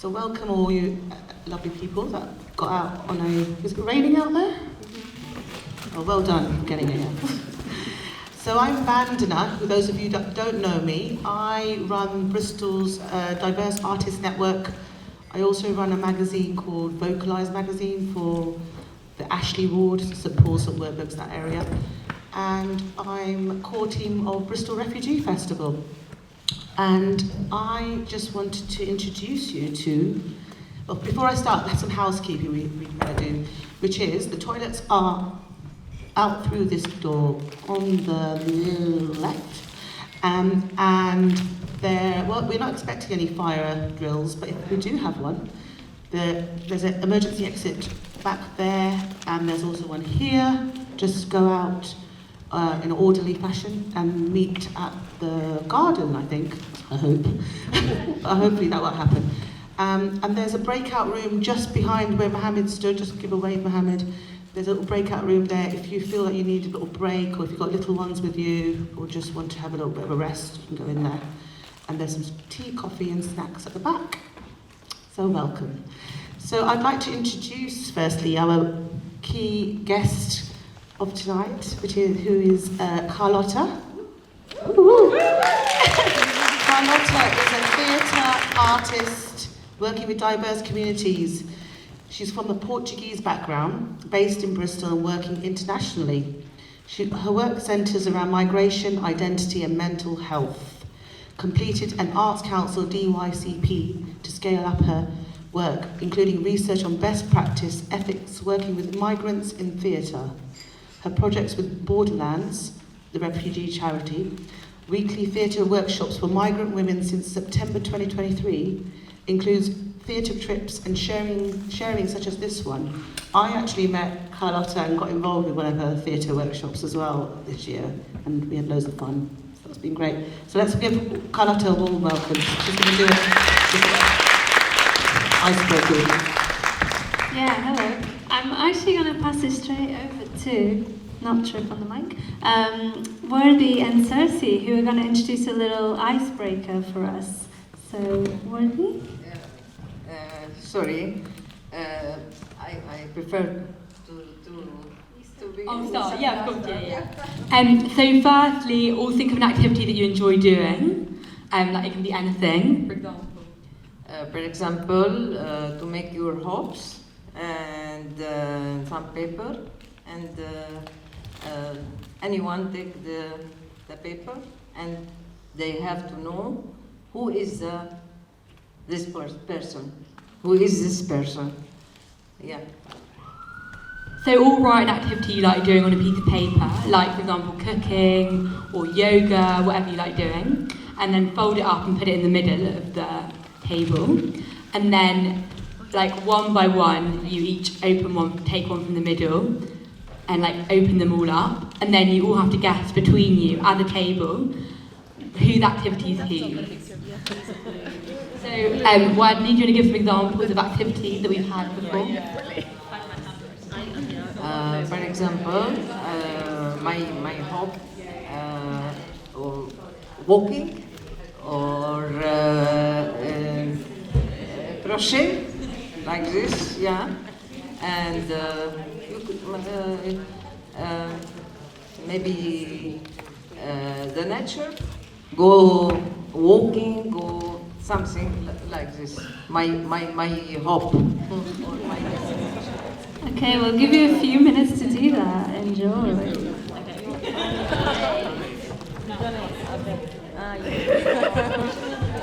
So welcome all you lovely people that got out on a... Is it raining out there? Oh, well done for getting here. So I'm Vandna. For those of you that don't know me, I run Bristol's Diverse Artists Network. I also run a magazine called Vocalise Magazine for the Ashley Ward, St Paul's, St Werburgh's, that area. And I'm core team of Bristol Refugee Festival. And I just wanted to introduce you to, well, before I start, there's some housekeeping we better do, which is the toilets are out through this door on the left. And there, well, we're not expecting any fire drills, but if we do have one, there's an emergency exit back there, and there's also one here. Just go out in an orderly fashion and meet at the garden, I think. I hope. Hopefully that will happen. And there's a breakout room just behind where Mohammed stood. Just give a wave, Mohammed. There's a little breakout room there. If you feel like you need a little break, or if you've got little ones with you, or just want to have a little bit of a rest, you can go in there. And there's some tea, coffee, and snacks at the back. So welcome. So I'd like to introduce, firstly, our key guest of tonight, who is Carlota. Carlota is a theatre artist working with diverse communities. She's from a Portuguese background, based in Bristol and working internationally. Her work centres around migration, identity and mental health. Completed an Arts Council DYCP to scale up her work, including research on best practice, ethics, working with migrants in theatre. Her projects with Borderlands, the refugee charity, weekly theatre workshops for migrant women since September 2023, includes theatre trips and sharing such as this one. I actually met Carlota and got involved with one of her theatre workshops as well this year, and we had loads of fun. So it's been great. So let's give Carlota a warm welcome. She's going to do it. Icebreaker. Yeah, hello. I'm actually going to pass this straight over to, not trip on the mic, Worthy and Cersei, who are going to introduce a little icebreaker for us. So, Worthy? Sorry, I prefer to be... I'll start, yeah, of course, yeah. So firstly, all think of an activity that you enjoy doing. Like it can be anything. For example, to make your hopes and some paper, and anyone take the paper, and they have to know who is this person. Who is this person? Yeah. So all write an activity you like doing on a piece of paper, like for example cooking or yoga, whatever you like doing, and then fold it up and put it in the middle of the table. And then, like one by one, you each open one, take one from the middle, and like open them all up. And then you all have to guess between you at the table whose activity is whose. So, Wadney, do you want to give some examples of activities that we've had before? For example, my hope, or walking, or crochet, like this, yeah, and you could, maybe the nature, go walking, go something like this. My hope. Okay, we'll give you a few minutes to do that. Enjoy.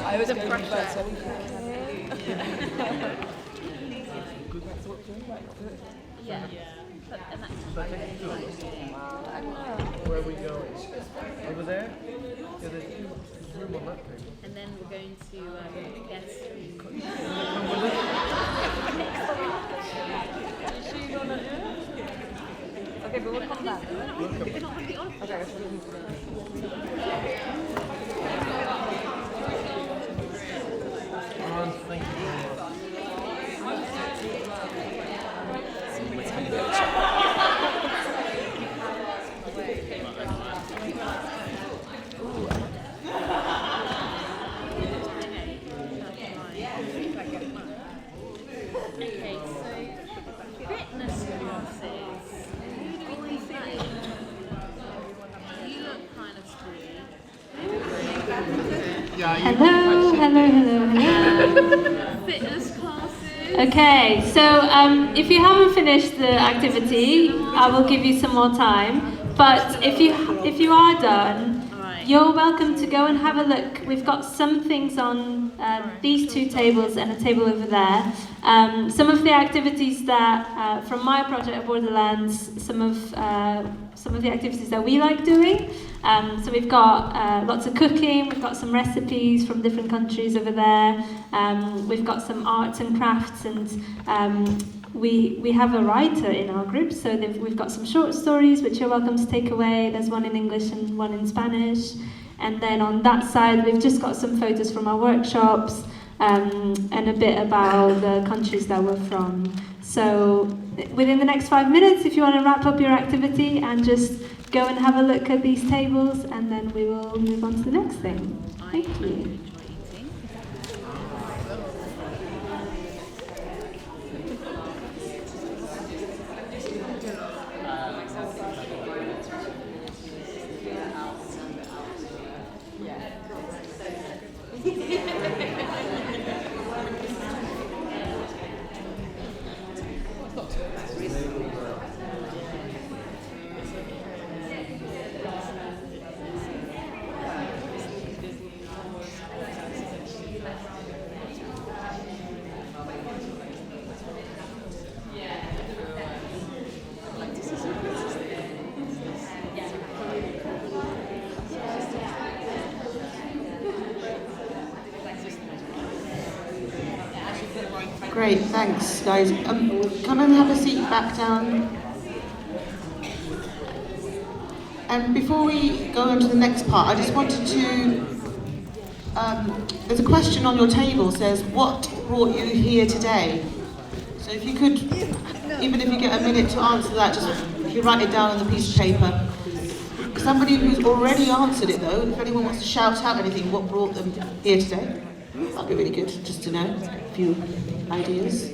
I was a pressure. Yeah. Where are we going? Over there? Yeah, there's room on that table. And then we're going to get okay, but we'll come back. We're not going to be on. Okay. Thank you very much. Hello, hello, hello, hello. Fitness classes. Okay, so if you haven't finished the activity, I will give you some more time. But if you are done, you're welcome to go and have a look. We've got some things on these two tables and a table over there. Some of the activities that, from my project at Borderlands, some of the activities that we like doing. So we've got lots of cooking, we've got some recipes from different countries over there. We've got some arts and crafts, and we have a writer in our group, so we've got some short stories which you're welcome to take away. There's one in English and one in Spanish. And then on that side, we've just got some photos from our workshops and a bit about the countries that we're from. So within the next 5 minutes, if you want to wrap up your activity and just go and have a look at these tables, and then we will move on to the next thing. Thank you. Great, thanks guys. Come and have a seat back down. And before we go on to the next part, I just wanted to, there's a question on your table, says, what brought you here today? So if you could, even if you get a minute to answer that, just if you write it down on the piece of paper. Somebody who's already answered it though, if anyone wants to shout out anything, what brought them here today? That'd be really good, just to know a few ideas.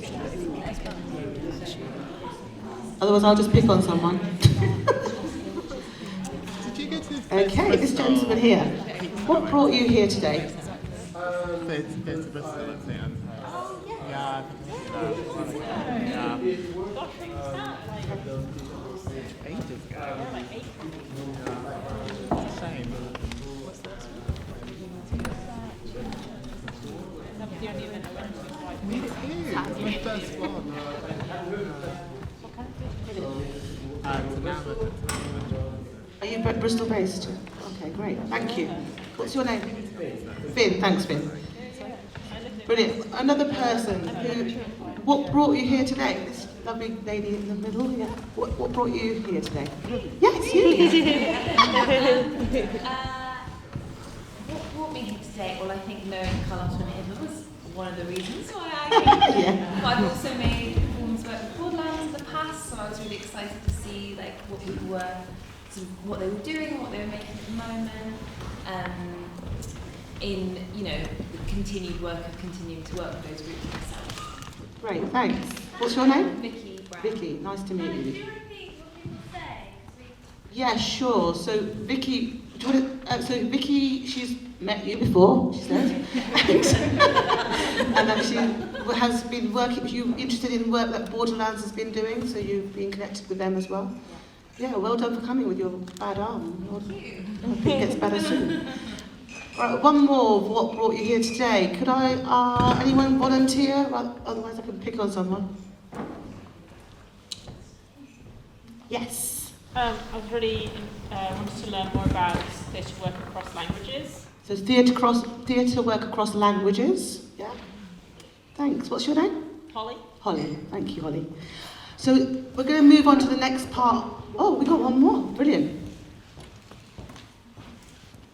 Otherwise I'll just pick on someone. Okay, this gentleman here. What brought you here today? To Bristol, I think. Yeah. Ages ago. Shame. Me too. My first one. Are you Bristol based? Okay, great. Thank you. What's your name? Finn. Thanks, Finn. Brilliant. Another person who, what brought you here today? This lovely lady in the middle. Yeah. What brought you here today? Yes, you. What brought me here today? Well, I think knowing Carlota and Hiba was one of the reasons why I came. Yeah. But I've also made performance work with Borderlands in the past, so I was really excited to see like what people were, sort of what they were doing, what they were making at the moment, in the continued work of continuing to work with those groups myself. Great, thanks. What's your name? Vicky Brown. Vicky, nice to meet you. Could you repeat what people say? Yeah, sure. So Vicky, do you want to, so Vicky, she's met you before, she said, and that she has been working. You interested in work that Borderlands has been doing, so you've been connected with them as well. Yeah, well done for coming with your bad arm. Thank you. I hope it gets better soon. Right, one more of what brought you here today. Could anyone volunteer? Well, otherwise I can pick on someone. Yes. I was really wanted to learn more about theatre work across languages. So theatre work across languages. Yeah. Thanks. What's your name? Holly? Holly. Thank you, Holly. So we're going to move on to the next part. Oh, we got one more. Brilliant.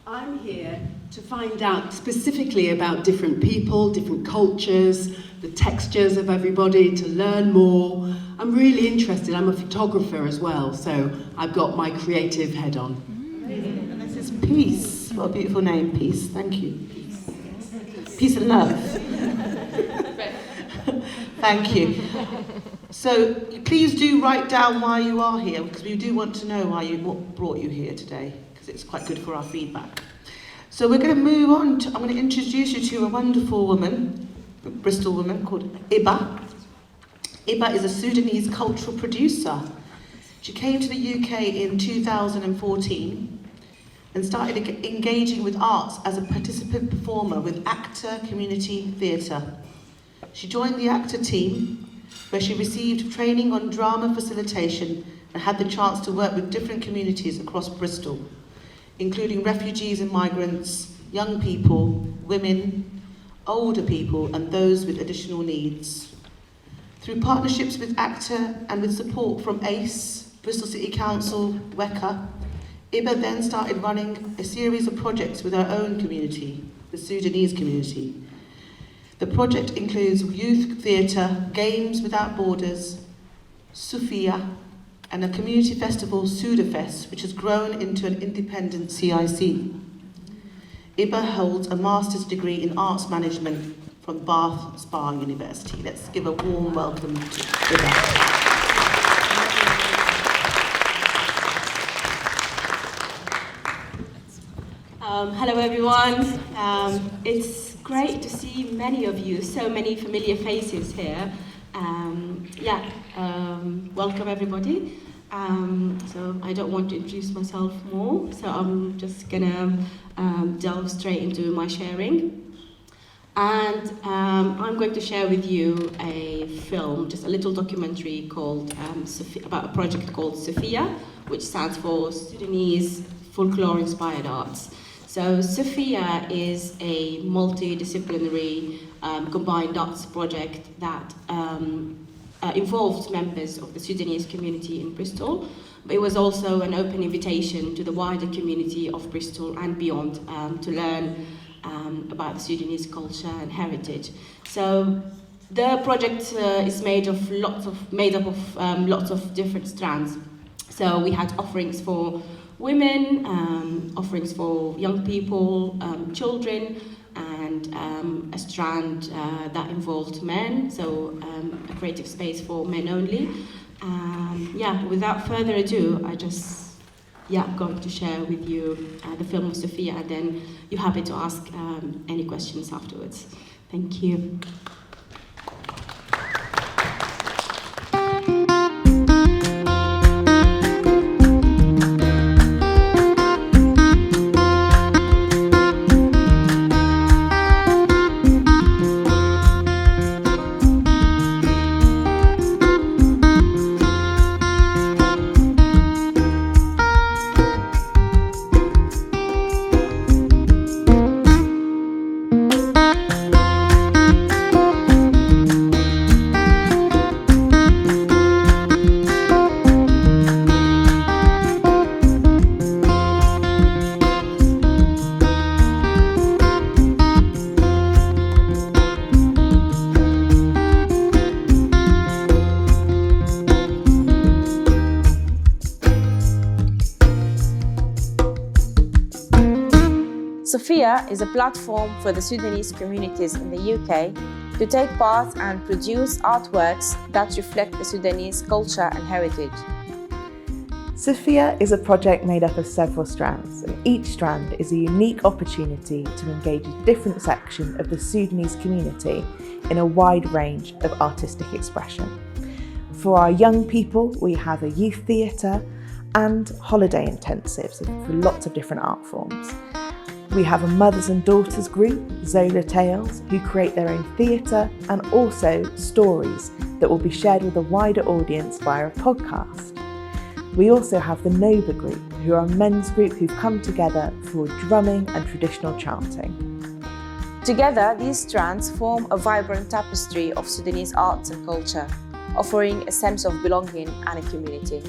I'm here to find out specifically about different people, different cultures, the textures of everybody, to learn more. I'm really interested. I'm a photographer as well, so I've got my creative head on. And this is Peace. What a beautiful name, Peace. Thank you. Peace and love. Thank you. So please do write down why you are here, because we do want to know what brought you here today, because it's quite good for our feedback. So we're going to move on to, I'm going to introduce you to a wonderful woman, a Bristol woman called Hiba. Hiba is a Sudanese cultural producer. She came to the UK in 2014 and started engaging with arts as a participant performer with Actor Community Theatre. She joined the Actor team, where she received training on drama facilitation and had the chance to work with different communities across Bristol, including refugees and migrants, young people, women, older people, and those with additional needs. Through partnerships with Actor and with support from ACE, Bristol City Council, WECA, Hiba then started running a series of projects with her own community, the Sudanese community. The project includes youth theatre, Games Without Borders, Sophia, and a community festival, Sudafest, which has grown into an independent CIC. Hiba holds a master's degree in arts management from Bath Spa University. Let's give a warm welcome to Hiba. Hello everyone. It's great to see many of you, so many familiar faces here. Welcome everybody. So I don't want to introduce myself more, so I'm just gonna delve straight into my sharing. And I'm going to share with you a film, just a little documentary called about a project called Sophia, which stands for Sudanese Folklore-Inspired Arts. So Sophia is a multidisciplinary combined arts project that involves members of the Sudanese community in Bristol. But it was also an open invitation to the wider community of Bristol and beyond to learn about the Sudanese culture and heritage. So the project is made up of lots of different strands. So we had offerings for women, offerings for young people, children, and a strand that involved men, so a creative space for men only. Without further ado, I'm going to share with you the film of Sophia, and then you're happy to ask any questions afterwards. Thank you. Sophia is a platform for the Sudanese communities in the UK to take part and produce artworks that reflect the Sudanese culture and heritage. Sophia is a project made up of several strands, and each strand is a unique opportunity to engage a different section of the Sudanese community in a wide range of artistic expression. For our young people, we have a youth theatre and holiday intensives for lots of different art forms. We have a mothers and daughters group, Zola Tales, who create their own theatre and also stories that will be shared with a wider audience via a podcast. We also have the Noba group, who are a men's group who've come together for drumming and traditional chanting. Together, these strands form a vibrant tapestry of Sudanese arts and culture, offering a sense of belonging and a community.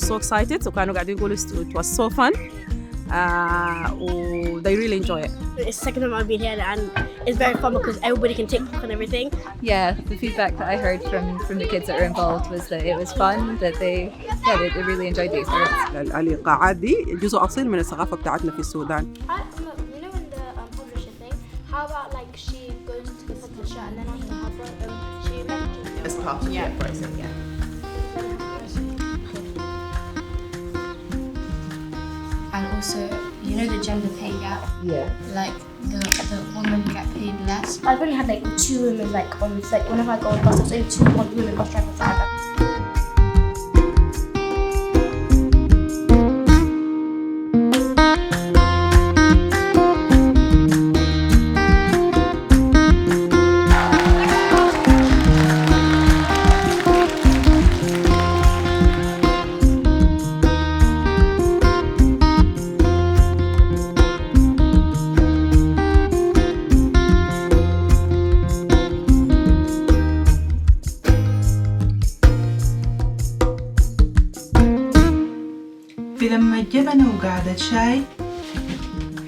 so excited وكانوا قاعدين يقولوا it was so fun. They really enjoy it. It's the second time I've been here and it's very fun because everybody can take part on everything. Yeah, the feedback that I heard from the kids that were involved was that it was fun, that they really enjoyed the experience. الإيقاعات دي جزء أصيل من الثقافة بتاعتنا في السودان. You know in the publisher thing, how about like she goes to the publisher and then after her she mentions As part of the process, yeah. And also, you know the gender pay gap? Yeah. Like the women get paid less. I've only had like 2 women like on like whenever I go on bus, there's only 2 women bus drivers ever. لما الجبنة وقعدة شاي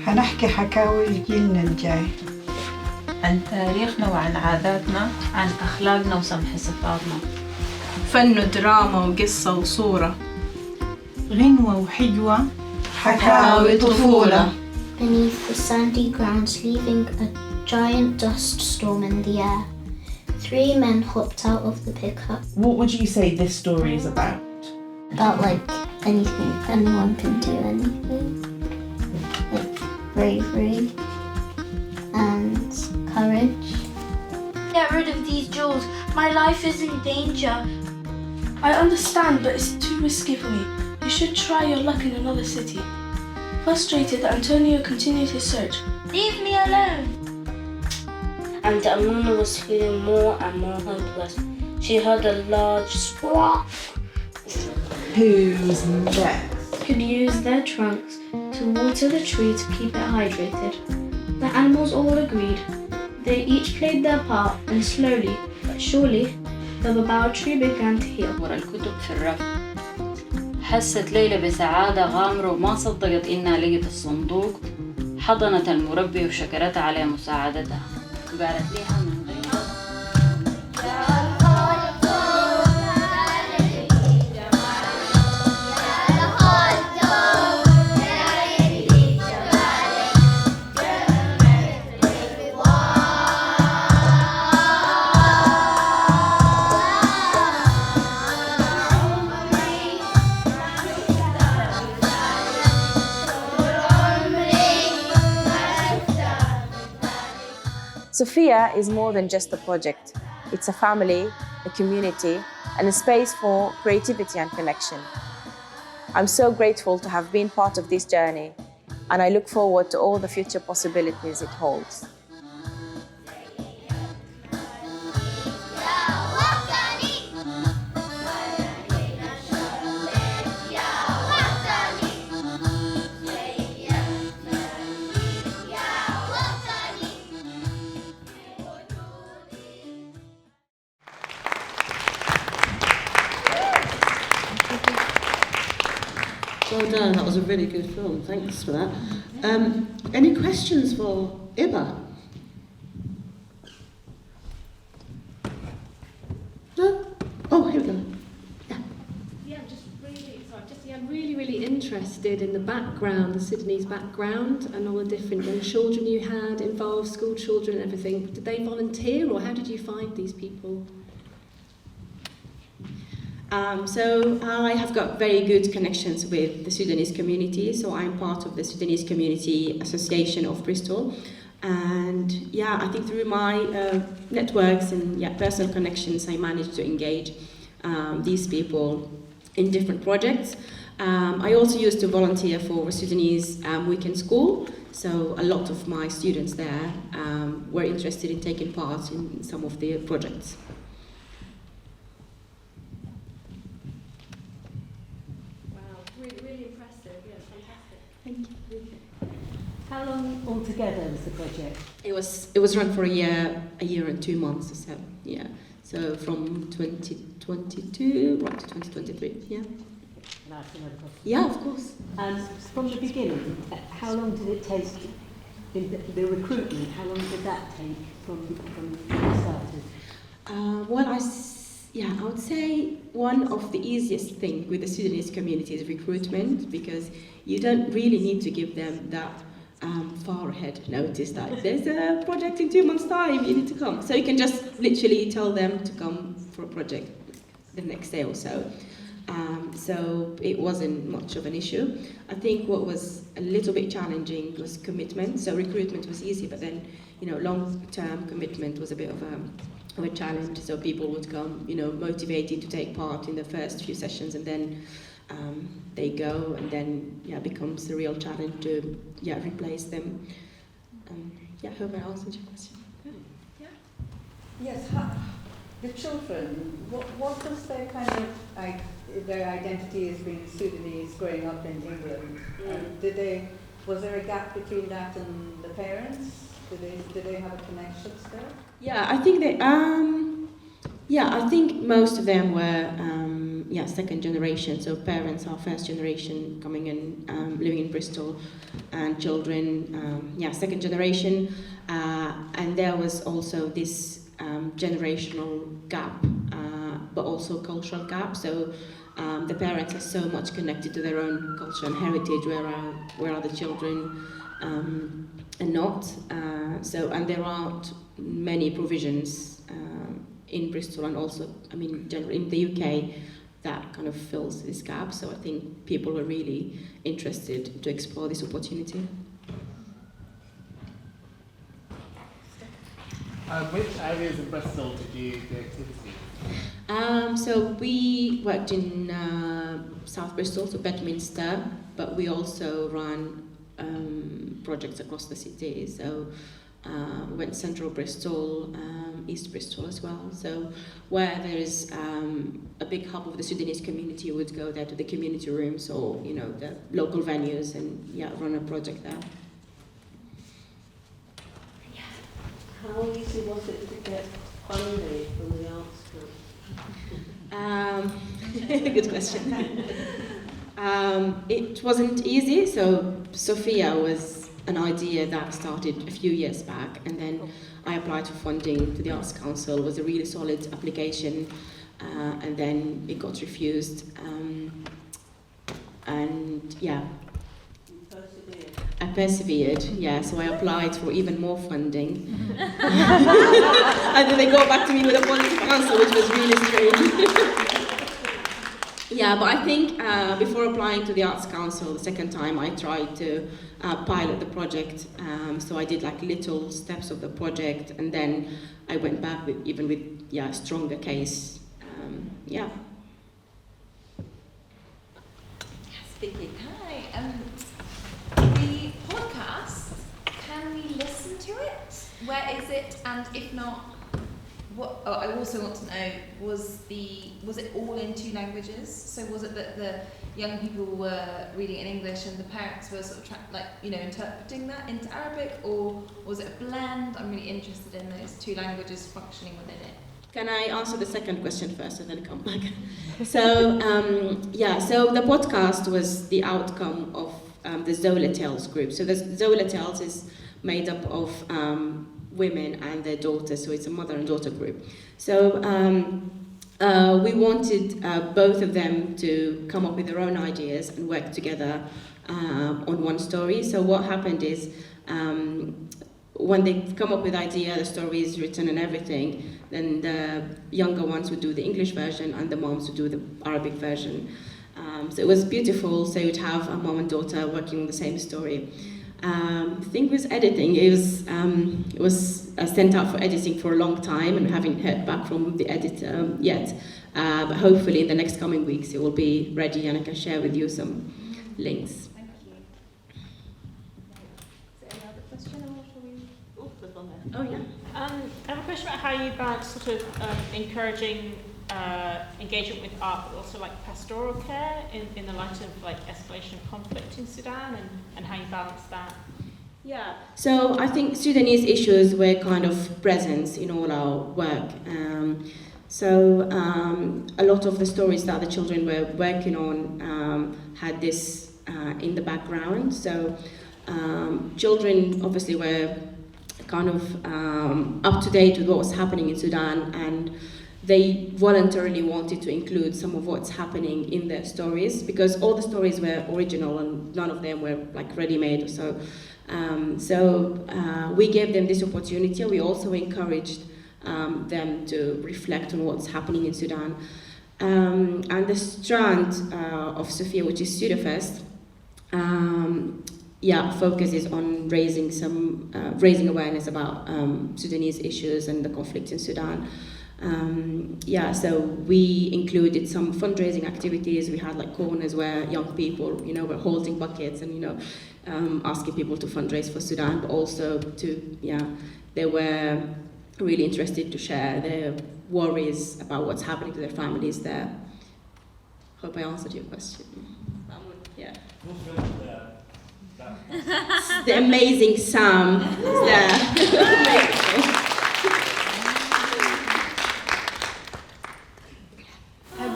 حنحكي حكاوي لجيلنا الجاي عن تاريخنا وعن عاداتنا، عن أخلاقنا وسمح صفاتنا. فن ودراما وقصة وصورة، غنوة وحجوة حكاوي طفولة. Beneath the sandy grounds, leaving a giant dust storm in the air, 3 men hopped out of the pickup. What would you say this story is about? About like anything, anyone can do anything. Like bravery and courage. Get rid of these jewels. My life is in danger. I understand, but it's too risky for me. You should try your luck in another city. Frustrated, Antonio continued his search. Leave me alone. And Amuna was feeling more and more hopeless. She heard a large squawk. Who's next? Could use their trunks to water the tree to keep it hydrated. The animals all agreed. They each played their part, and slowly but surely the babao tree began to heal. ورا الكتب في الرف حست ليلى بسعادة غامرة وما صدقت إنها لقت الصندوق. حضنت المربي وشكرتها على مساعدتها وقالت لها من غير Sophia is more than just a project. It's a family, a community, and a space for creativity and connection. I'm so grateful to have been part of this journey, and I look forward to all the future possibilities it holds. Well done, that was a really good film, thanks for that. Any questions for Hiba? No? Oh, here we go. I'm really interested in the background, the Sudanese background, and all the different young children you had involved, school children and everything. Did they volunteer, or how did you find these people? So I have got very good connections with the Sudanese community, so I'm part of the Sudanese Community Association of Bristol. And yeah, I think through my networks and personal connections, I managed to engage these people in different projects. I also used to volunteer for Sudanese weekend school, so a lot of my students there were interested in taking part in some of the projects. How long altogether was the project? It was run for a year and 2 months or so. Yeah, so from 2022 right to 2023. Yeah. Can I ask another question? Yeah, of course. And from the beginning, how long did it take in the recruitment? How long did that take from when you started? I would say one of the easiest things with the Sudanese community is recruitment, because you don't really need to give them that far ahead notice that there's a project in 2 months' time, you need to come. So you can just literally tell them to come for a project the next day or so. So it wasn't much of an issue. I think what was a little bit challenging was commitment. So recruitment was easy, but then, long-term commitment was a bit of a challenge. So people would come, motivated to take part in the first few sessions, and then they go, and then it becomes a real challenge to replace them. I hope I answered your question. Yes. The children, what was their kind of their identity as being Sudanese growing up in England? Was there a gap between that and the parents? Did they have a connection still? Yeah, I think they. I think most of them were second generation. So parents are first generation coming in, living in Bristol, and children, second generation. And there was also this generational gap, but also cultural gap. So the parents are so much connected to their own culture and heritage, where are the children and not. And there aren't many provisions in Bristol, and also, generally in the UK, that kind of fills this gap. So I think people were really interested to explore this opportunity. Which areas of Bristol did you do activity? So we worked in South Bristol, so Bedminster, but we also run projects across the city. So we went Central Bristol, East Bristol as well. So where there is a big hub of the Sudanese community, would go there to the community rooms or the local venues, and run a project there. How easy was it to get funding from the arts group? Good question. It wasn't easy. So Sophia was an idea that started a few years back, and then I applied for funding to the Arts Council. It was a really solid application, and then it got refused. I persevered, so I applied for even more funding. And then they got back to me with a funding council, which was really strange. But I think before applying to the Arts Council the second time, I tried to pilot the project. So I did little steps of the project, and then I went back with a stronger case. Speaking. Hi. The podcast, can we listen to it? Where is it? And if not, what? I also want to know, was it all in 2 languages? So was it that the young people were reading in English and the parents were sort of interpreting that into Arabic, or was it a blend? I'm really interested in those 2 languages functioning within it. Can I answer the second question first and then come back? So the podcast was the outcome of the Zola Tales group. So the Zola Tales is made up of women and their daughters, so it's a mother and daughter group. So we wanted both of them to come up with their own ideas and work together on one story. So what happened is, when they come up with idea, the story is written and everything, then the younger ones would do the English version and the moms would do the Arabic version. So it was beautiful. So you'd have a mom and daughter working on the same story. The thing with editing, it was sent out for editing for a long time, and we haven't heard back from the editor yet. But hopefully in the next coming weeks it will be ready, and I can share with you some links. Thank you. Is there another question, or shall we flip on there? Oh yeah. I have a question about how you balance sort of encouraging engagement with art, but also pastoral care in the light of escalation of conflict in Sudan, and how you balance that. Yeah. So I think Sudanese issues were kind of present in all our work. So a lot of the stories that the children were working on had this in the background. So children obviously were kind of up to date with what was happening in Sudan, and they voluntarily wanted to include some of what's happening in their stories, because all the stories were original and none of them were like ready-made or so. We gave them this opportunity. We also encouraged them to reflect on what's happening in Sudan. And the strand of Sophia, which is Sudafest, focuses on raising awareness about Sudanese issues and the conflict in Sudan. So we included some fundraising activities. We had like corners where young people, were holding buckets and, asking people to fundraise for Sudan, but also they were really interested to share their worries about what's happening to their families there. Hope I answered your question. Yeah. The amazing Sam is there.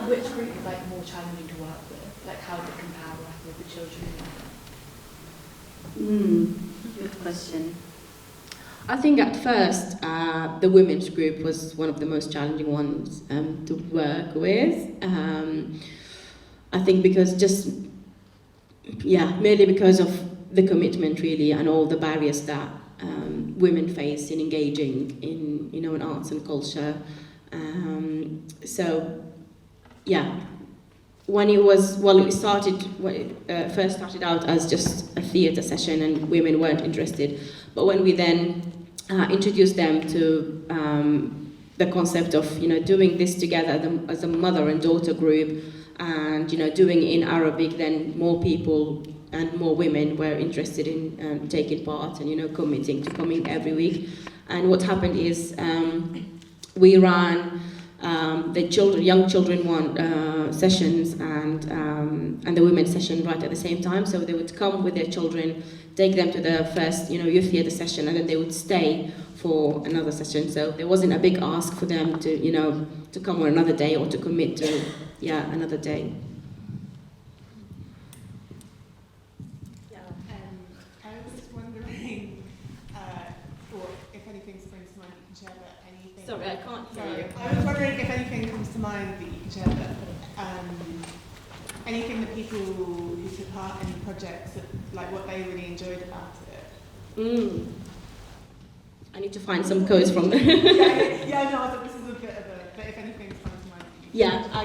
Which group is like more challenging to work with? Like how does it compare working with the children? Good question. I think at first the women's group was one of the most challenging ones to work with. I think mainly because of the commitment really and all the barriers that women face in engaging in arts and culture. When it first started out as just a theatre session and women weren't interested, but when we then introduced them to the concept of doing this together as a mother and daughter group, and doing it in Arabic, then more people and more women were interested in taking part and committing to coming every week. And what happened is we ran the young children one sessions and the women's session right at the same time. So they would come with their children, take them to the first youth theatre session, and then they would stay for another session. So there wasn't a big ask for them to come on another day or to commit to another day. I was just wondering, or if anything springs to mind that you can share about anything. Sorry, I can't hear you. I was wondering if anything comes to mind that you can share about anything that people who took part in projects, like what they really enjoyed about it. I need to find some codes from there. I thought this was a bit of but if anything comes to mind.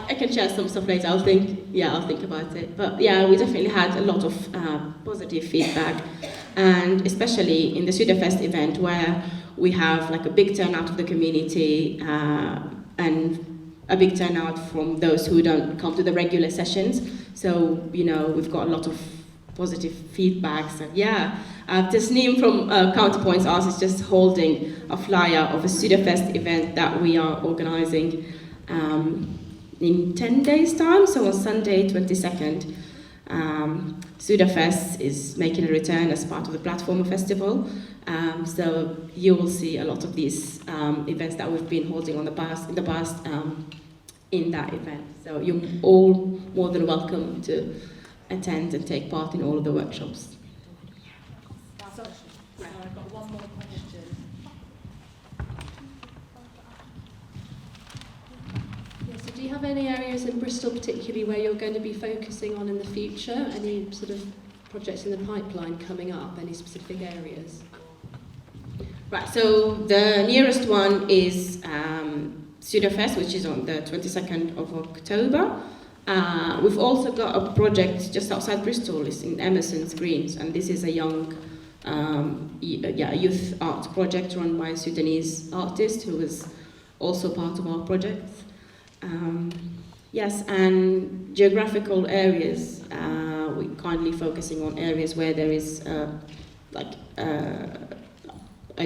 I can share some stuff later. I'll think about it. But we definitely had a lot of positive feedback, and especially in the Sudafest event where we have like a big turnout of the community and a big turnout from those who don't come to the regular sessions. So we've got a lot of positive feedback. So Tasneem from Counterpoints Arts is just holding a flyer of a Sudafest event that we are organising in 10 days' time, so on Sunday 22nd. Sudafest is making a return as part of the Platforma festival. So you will see a lot of these events that we've been holding in the past in that event. So you're all more than welcome to attend and take part in all of the workshops. I've got one more question. So do you have any areas in Bristol particularly where you're going to be focusing on in the future? Any sort of projects in the pipeline coming up? Any specific areas? Right, so the nearest one is Sudafest, which is on the 22nd of October. We've also got a project just outside Bristol, it's in Emerson's Greens, and this is a young youth art project run by a Sudanese artist who is also part of our project. And geographical areas, we're kindly focusing on areas where there is a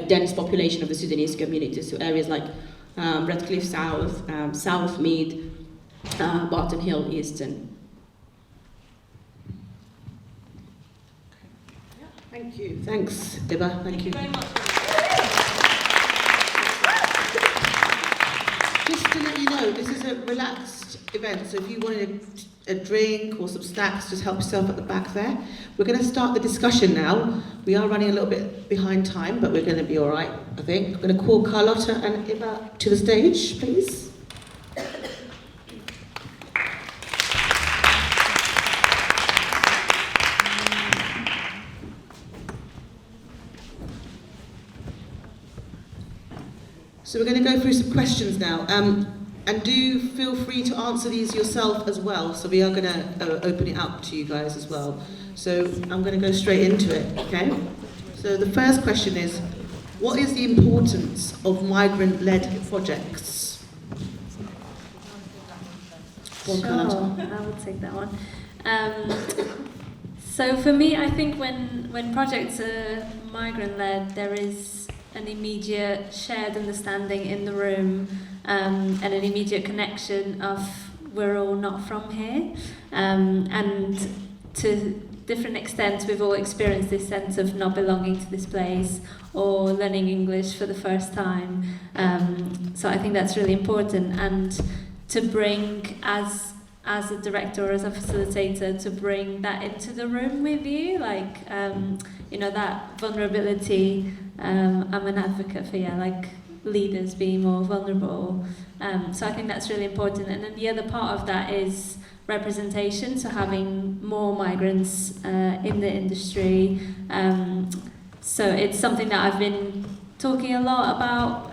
dense population of the Sudanese community, so areas like Redcliffe South, South Mead, Barton Hill, Easton. Thank you. Thanks, Hiba. Thank you. Very much. just to let you know, this is a relaxed event, so if you wanted a drink or some snacks, just help yourself at the back there. We're going to start the discussion now. We are running a little bit behind time, but we're going to be all right, I think. I'm going to call Carlota and Hiba to the stage, please. So we're going to go through some questions now, and do feel free to answer these yourself as well. So we are going to open it up to you guys as well. So I'm going to go straight into it, okay? So the first question is, what is the importance of migrant-led projects? Sure, I will take that one. So for me, I think when projects are migrant-led, there is an immediate shared understanding in the room, and an immediate connection of we're all not from here, and to different extents we've all experienced this sense of not belonging to this place or learning English for the first time. So I think that's really important, and to bring as a director or as a facilitator, to bring that into the room with you, like that vulnerability. I'm an advocate for like leaders being more vulnerable, so I think that's really important. And then the other part of that is representation, so having more migrants in the industry. So it's something that I've been talking a lot about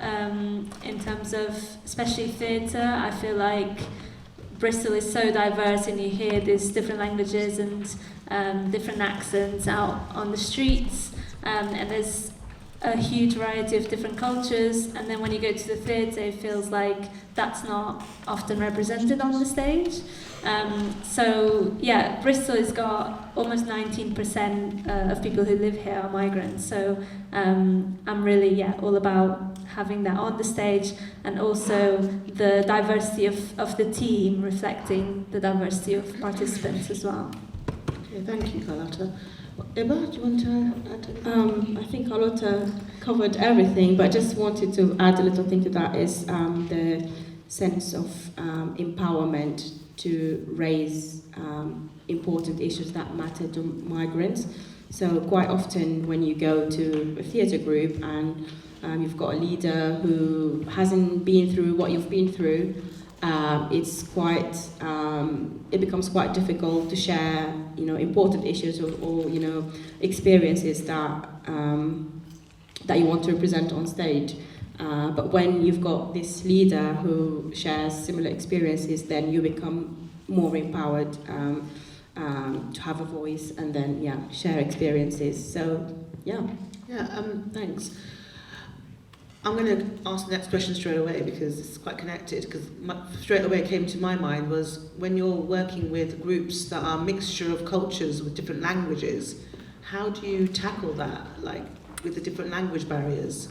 in terms of especially theatre. I feel like Bristol is so diverse, and you hear these different languages and different accents out on the streets, and there's a huge variety of different cultures, and then when you go to the theatre it feels like that's not often represented on the stage. So yeah, Bristol has got almost 19% of people who live here are migrants, so I'm really all about having that on the stage, and also the diversity of the team reflecting the diversity of participants as well. Okay, thank you, Carlota. Hiba, do you want to add? I think Carlota covered everything, but I just wanted to add a little thing to that, is the sense of empowerment to raise important issues that matter to migrants. So quite often when you go to a theatre group and you've got a leader who hasn't been through what you've been through, it becomes quite difficult to share, important issues or experiences that you want to represent on stage. But when you've got this leader who shares similar experiences, then you become more empowered to have a voice and then share experiences. So thanks. I'm going to ask the next question straight away because it's quite connected, because straight away came to my mind was when you're working with groups that are a mixture of cultures with different languages, how do you tackle that, like with the different language barriers?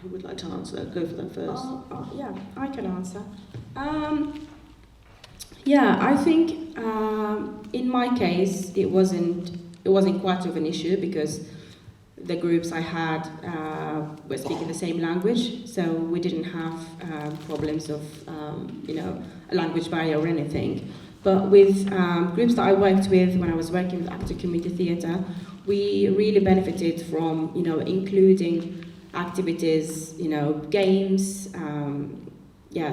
Who would like to answer that? Go for that first. Yeah, I can answer. I think in my case it wasn't quite of an issue because the groups I had were speaking the same language, so we didn't have problems of a language barrier or anything. But with groups that I worked with when I was working with active community theatre, we really benefited from including activities, games,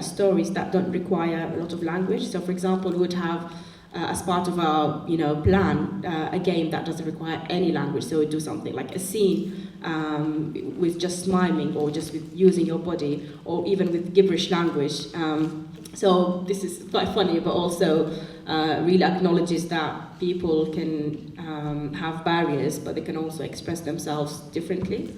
stories that don't require a lot of language. So, for example, we would have as part of our plan a game that doesn't require any language. So we do something like a scene with just miming or just with using your body, or even with gibberish language. So this is quite funny, but also really acknowledges that people can have barriers, but they can also express themselves differently.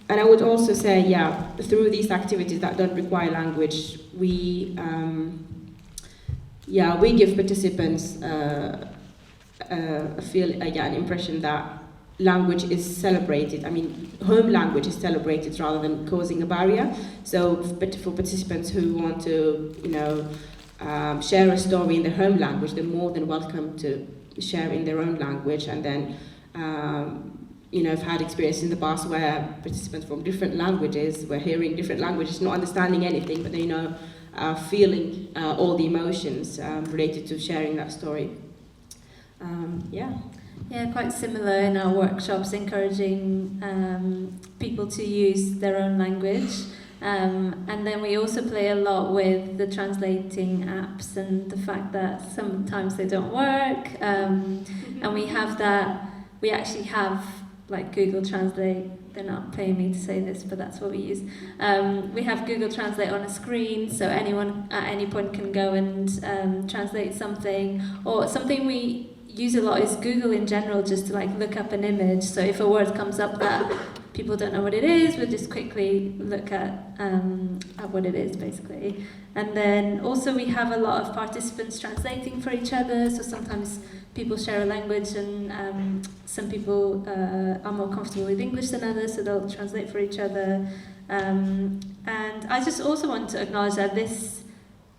And I would also say, through these activities that don't require language, we give participants an impression that language is celebrated. I mean, home language is celebrated rather than causing a barrier. So, for participants who want to, share a story in their home language, they're more than welcome to share in their own language, and then I've had experience in the past where participants from different languages were hearing different languages, not understanding anything, but feeling all the emotions related to sharing that story. Yeah, quite similar in our workshops, encouraging people to use their own language. And then we also play a lot with the translating apps and the fact that sometimes they don't work. And we actually have like Google Translate. They're not paying me to say this, but that's what we use. We have Google Translate on a screen, so anyone at any point can go and translate something. Or something we use a lot is Google in general, just to like look up an image. So if a word comes up that people don't know what it is, we'll just quickly look at what it is, basically. And then also we have a lot of participants translating for each other. So sometimes people share a language, and some people are more comfortable with English than others, so they'll translate for each other. And I just also want to acknowledge that this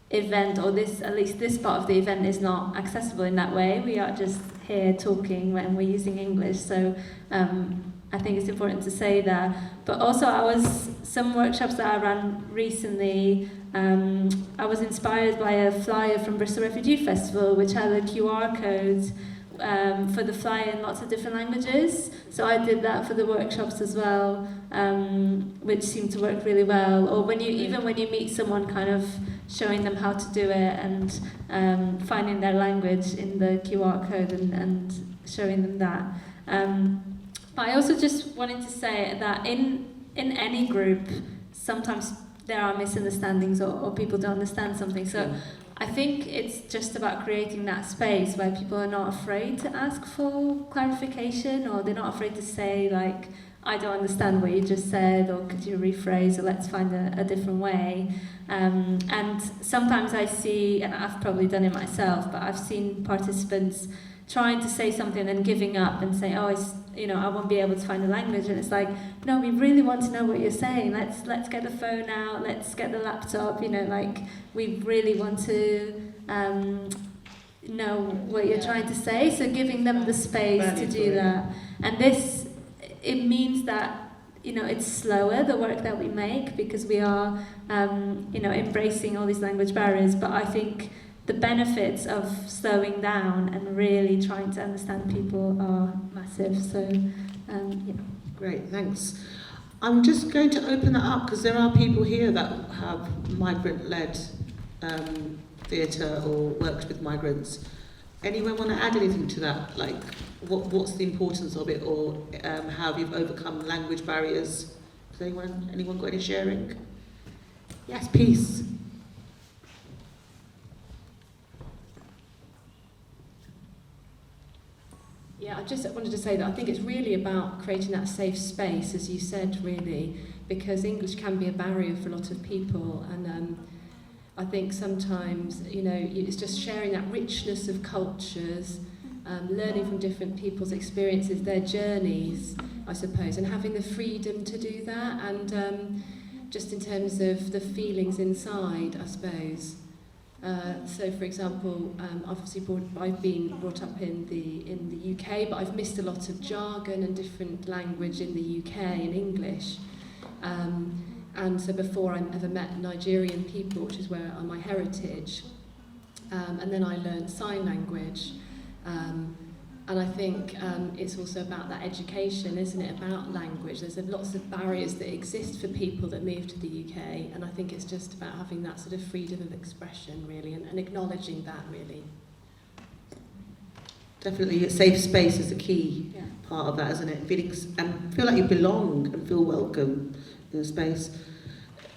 event, or at least this part of the event, is not accessible in that way. We are just here talking when we're using English, so I think it's important to say that. But also some workshops that I ran recently, I was inspired by a flyer from Bristol Refugee Festival which had a QR code for the flyer in lots of different languages. So I did that for the workshops as well, which seemed to work really well. Or when you meet someone, kind of showing them how to do it and finding their language in the QR code and showing them that. But I also just wanted to say that in any group, sometimes there are misunderstandings or people don't understand something. So I think it's just about creating that space where people are not afraid to ask for clarification, or they're not afraid to say, like, I don't understand what you just said, or could you rephrase, or let's find a different way. And sometimes I see, and I've probably done it myself, but I've seen participants trying to say something and giving up and say, I won't be able to find the language. And it's like, no, we really want to know what you're saying. Let's get the phone out, let's get the laptop, we really want to know what you're trying to say. So giving them the space to do that. And it means that, it's slower, the work that we make, because we are, embracing all these language barriers. But I think the benefits of slowing down and really trying to understand people are massive. So, Great, thanks. I'm just going to open that up because there are people here that have migrant-led theatre or worked with migrants. Anyone want to add anything to that? Like, what's the importance of it, or how you've overcome language barriers? Has anyone got any sharing? Yes, please. Yeah, I just wanted to say that I think it's really about creating that safe space, as you said, really, because English can be a barrier for a lot of people, and I think sometimes, it's just sharing that richness of cultures, learning from different people's experiences, their journeys, I suppose, and having the freedom to do that, and just in terms of the feelings inside, I suppose. So, for example, I've been brought up in the UK, but I've missed a lot of jargon and different language in the UK and English. And so before I ever met Nigerian people, which is where my heritage, and then I learned sign language. And I think it's also about that education, isn't it, about language. There's lots of barriers that exist for people that move to the UK, and I think it's just about having that sort of freedom of expression, really, and acknowledging that, really. Definitely, a safe space is a key part of that, isn't it? Feel like you belong and feel welcome in a space.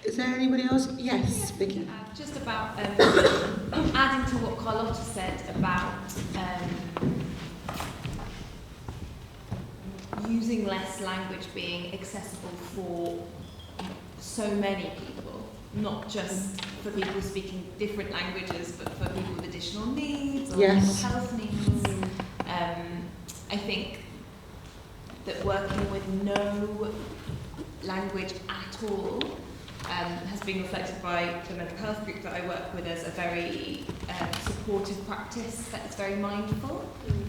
Is there anybody else? Yes, Vicky. Just about adding to what Carlota said about using less language being accessible for so many people, not just for people speaking different languages, but for people with additional needs or mental health needs. I think that working with no language at all has been reflected by the mental health group that I work with as a very supportive practice that is very mindful.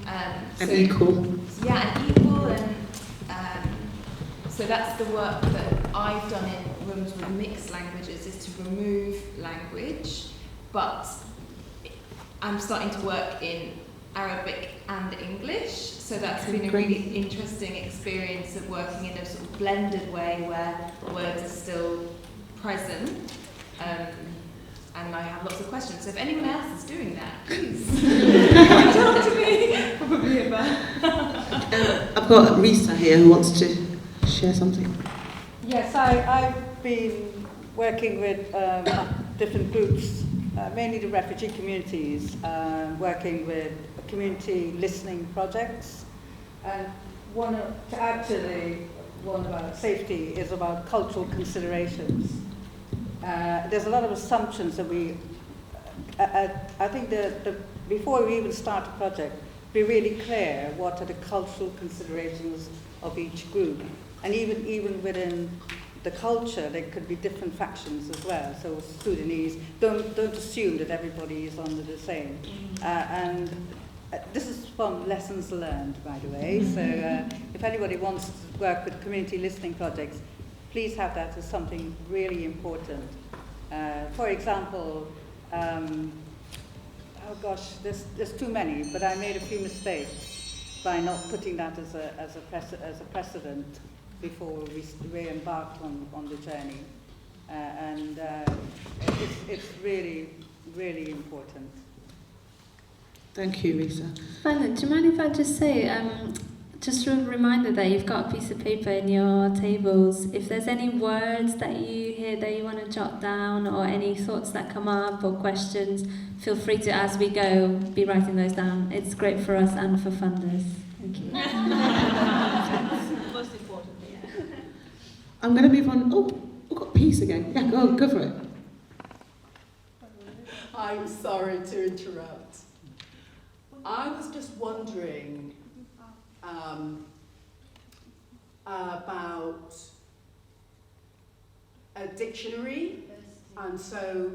And equal. Yeah, and equal, and So that's the work that I've done in rooms with mixed languages, is to remove language, but I'm starting to work in Arabic and English, so that's been a really interesting experience of working in a sort of blended way where words are still present. And I have lots of questions, so if anyone else is doing that, please talk to me, probably about. I've got Risa here who wants to share something. Yes, I've been working with different groups, mainly the refugee communities, working with community listening projects. And to add to the one about safety is about cultural considerations. There's a lot of assumptions that I think before we even start a project, be really clear what are the cultural considerations of each group. And even within the culture, there could be different factions as well. So Sudanese, don't assume that everybody is under the same. And this is from lessons learned, by the way. So if anybody wants to work with community listening projects, please have that as something really important. For example, oh gosh, there's too many, but I made a few mistakes by not putting that as a precedent before we embarked on the journey. And it's really, really important. Thank you, Risa. Vandna, do you mind if I just say, just a reminder that you've got a piece of paper in your tables. If there's any words that you hear that you want to jot down, or any thoughts that come up or questions, feel free to, as we go, be writing those down. It's great for us and for funders. Thank you. Most importantly, yeah. I'm going to move on. Oh, we've got peace again. Yeah, go for it. I'm sorry to interrupt. I was just wondering about a dictionary, and so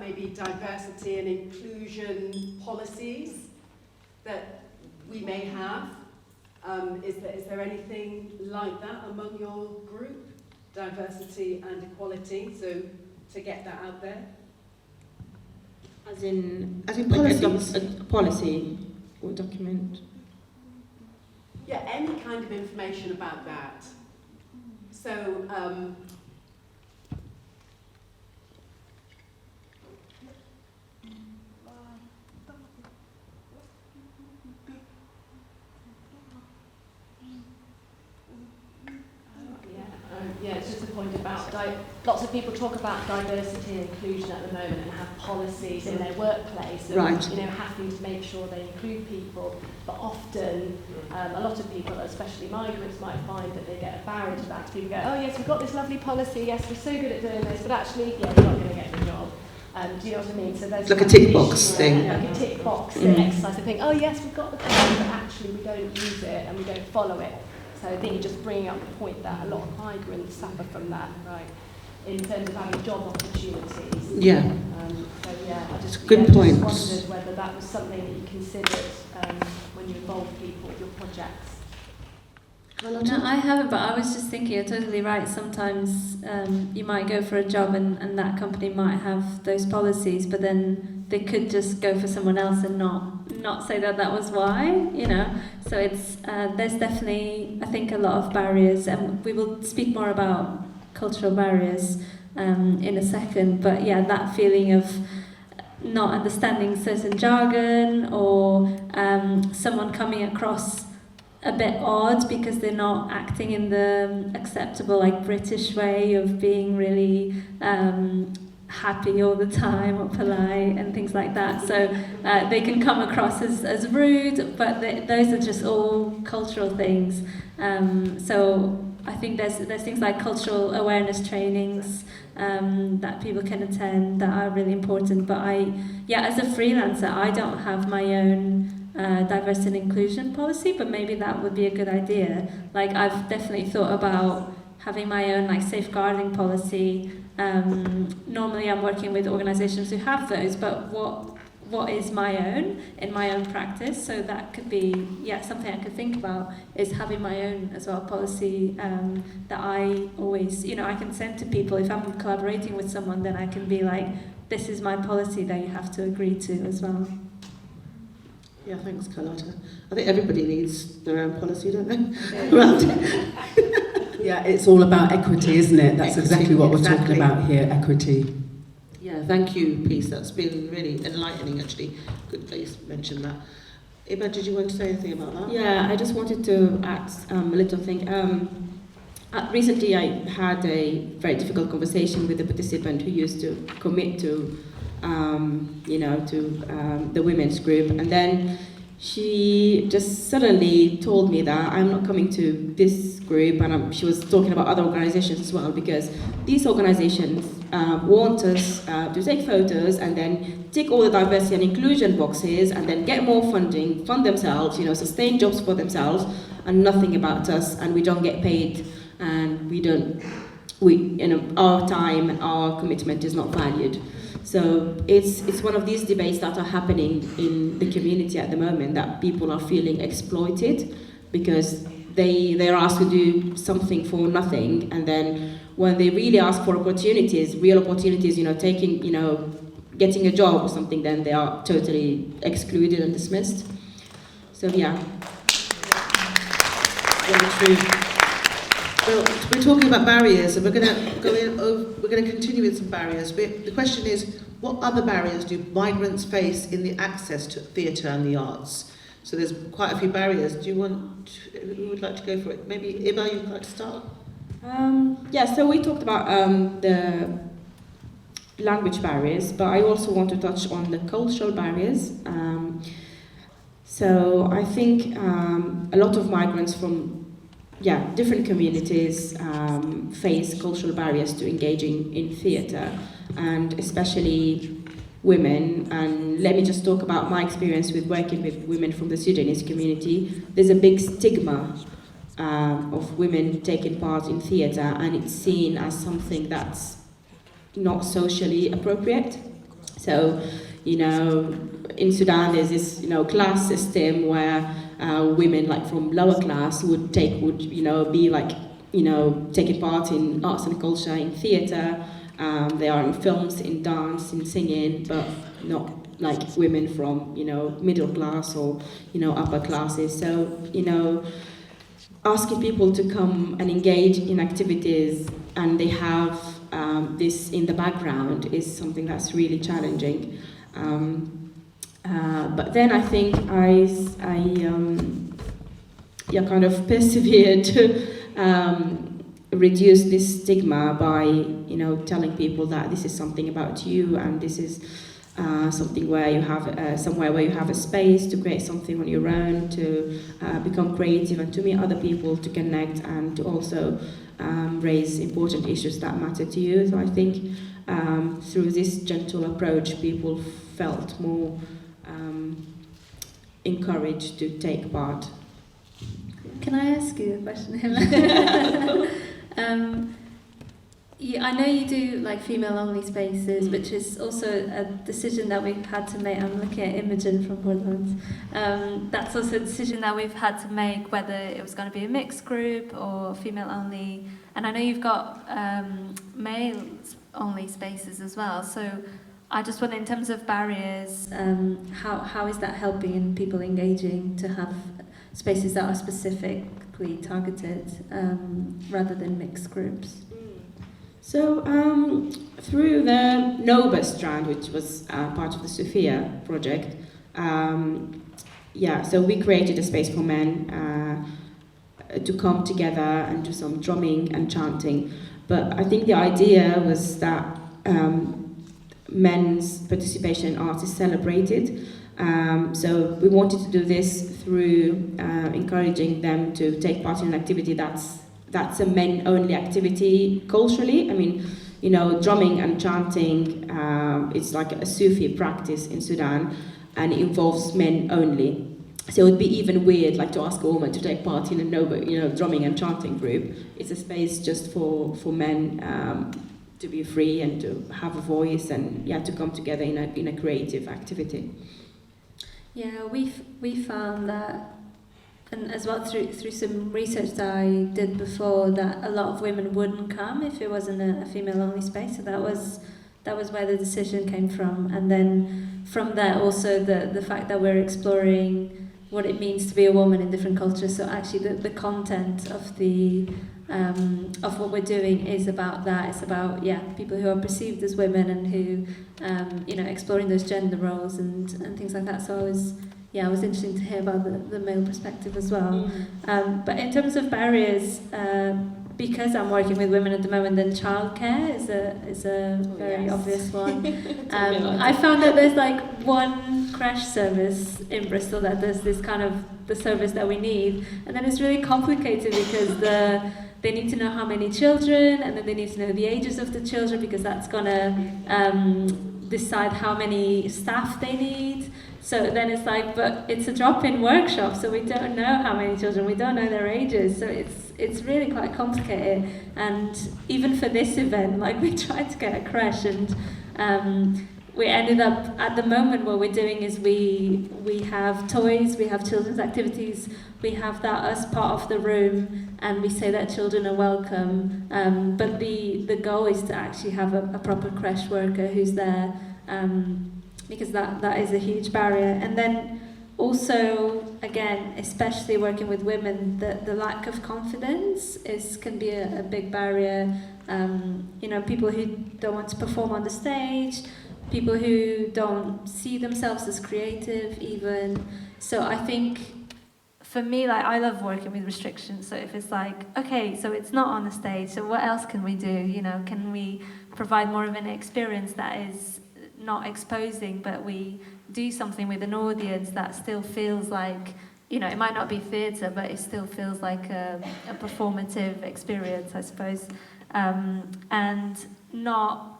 maybe diversity and inclusion policies that we may have. Is there anything like that among your group? Diversity and equality, so to get that out there? As in policies? A policy or document? Yeah, any kind of information about that. So, yeah, it's just a point about lots of people talk about diversity and inclusion at the moment and have policies in their workplace and having to make sure they include people, but often a lot of people, especially migrants, might find that they get a barrier to that. People go, oh yes, we've got this lovely policy, yes, we're so good at doing this, but actually, yeah, you're not going to get the job. Do you know what I mean? So there's like a tick box thing. Like a tick box exercise. They think, oh yes, we've got the policy, but actually we don't use it and we don't follow it. So I think you're just bringing up the point that a lot of migrants suffer from that, right? In terms of having job opportunities. Yeah. So yeah, I just good point. Just wondered whether that was something that you considered when you involve people with your projects. No, I haven't, but I was just thinking, you're totally right. Sometimes you might go for a job and that company might have those policies, but then they could just go for someone else and not say that was why, you know. So it's there's definitely, I think, a lot of barriers, and we will speak more about cultural barriers in a second. But yeah, that feeling of not understanding certain jargon, or someone coming across a bit odd because they're not acting in the acceptable, like, British way of being really happy all the time or polite and things like that. So they can come across as rude, but those are just all cultural things. So I think there's things like cultural awareness trainings that people can attend that are really important. But as a freelancer, I don't have my own diversity and inclusion policy, but maybe that would be a good idea. Like, I've definitely thought about having my own, like, safeguarding policy. Normally I'm working with organisations who have those, but what what is my own in my own practice. So that could be something I could think about is having my own as well policy that I always I can send to people. If I'm collaborating with someone, then I can be like, this is my policy that you have to agree to as well. Yeah, thanks, Carlota. I think everybody needs their own policy, don't they? Around it. Yeah, it's all about equity, isn't it? That's exactly what we're talking about here, equity. Yeah, thank you, Peace. That's been really enlightening, actually. Good that you mentioned that. Hiba, did you want to say anything about that? Yeah, I just wanted to add a little thing. Recently, I had a very difficult conversation with a participant who used to commit to the women's group, and then she just suddenly told me that I'm not coming to this group, and she was talking about other organizations as well, because these organizations want us to take photos and then tick all the diversity and inclusion boxes and then get more funding, fund themselves, sustain jobs for themselves, and nothing about us, and we don't get paid, and our time and our commitment is not valued. So it's one of these debates that are happening in the community at the moment, that people are feeling exploited because they're asked to do something for nothing, and then when they really ask for opportunities, real opportunities, getting a job or something, then they are totally excluded and dismissed. So yeah. Very true. Well, we're talking about barriers, and we're going to continue with some barriers. But the question is, what other barriers do migrants face in the access to theatre and the arts? So there's quite a few barriers. Who would like to go for it? Maybe Hiba, you'd like to start? So we talked about the language barriers, but I also want to touch on the cultural barriers. So I think a lot of migrants from different communities face cultural barriers to engaging in theatre, and especially women. And let me just talk about my experience with working with women from the Sudanese community. There's a big stigma of women taking part in theatre, and it's seen as something that's not socially appropriate. So, in Sudan there's this, class system where women like from lower class would be like, taking part in arts and culture, in theatre. They are in films, in dance, in singing, but not like women from, middle class or, upper classes. So, asking people to come and engage in activities and they have this in the background is something that's really challenging. But then I think I kind of persevered to reduce this stigma by telling people that this is something about you, and this is something where you have somewhere where you have a space to create something on your own, to become creative and to meet other people, to connect, and to also raise important issues that matter to you. So I think through this gentle approach, people felt more encouraged to take part. Can I ask you a question? I know you do like female-only spaces, which is also a decision that we've had to make. I'm looking at Imogen from Woodlands. That's also a decision that we've had to make, whether it was going to be a mixed group or female-only. And I know you've got male-only spaces as well. So I just wonder, in terms of barriers, how is that helping in people engaging to have spaces that are specifically targeted rather than mixed groups? So through the NOBA strand, which was part of the Sophia project, so we created a space for men to come together and do some drumming and chanting. But I think the idea was that men's participation in art is celebrated. So we wanted to do this through encouraging them to take part in an activity that's a men-only activity culturally. I mean, drumming and chanting, it's like a Sufi practice in Sudan, and it involves men only. So it would be even weird, like, to ask a woman to take part in a drumming and chanting group. It's a space just for men to be free and to have a voice and to come together in a creative activity. Yeah, we found that, and as well through some research that I did before, that a lot of women wouldn't come if it wasn't a female-only space. So that was where the decision came from. And then from there also the fact that we're exploring what it means to be a woman in different cultures. So actually the content of of what we're doing is about that. It's about people who are perceived as women and who exploring those gender roles and things like that. So it was interesting to hear about the male perspective as well. But in terms of barriers, because I'm working with women at the moment, then childcare is a very obvious one. I found that there's like one crash service in Bristol that does this kind of the service that we need, and then it's really complicated because they need to know how many children, and then they need to know the ages of the children, because that's gonna decide how many staff they need. So then it's like, but it's a drop-in workshop, so we don't know how many children, we don't know their ages, so it's really quite complicated. And even for this event, like we tried to get a creche, and we ended up, at the moment what we're doing is we have toys, we have children's activities, we have that as part of the room, and we say that children are welcome, but the goal is to actually have a proper creche worker who's there, because that is a huge barrier. And then also, again, especially working with women, the lack of confidence can be a big barrier. People who don't want to perform on the stage, people who don't see themselves as creative even. So I think for me, like, I love working with restrictions. So if it's like, okay, so it's not on the stage, so what else can we do? Can we provide more of an experience that is not exposing, but we do something with an audience that still feels like, it might not be theatre, but it still feels like a performative experience, I suppose. And not,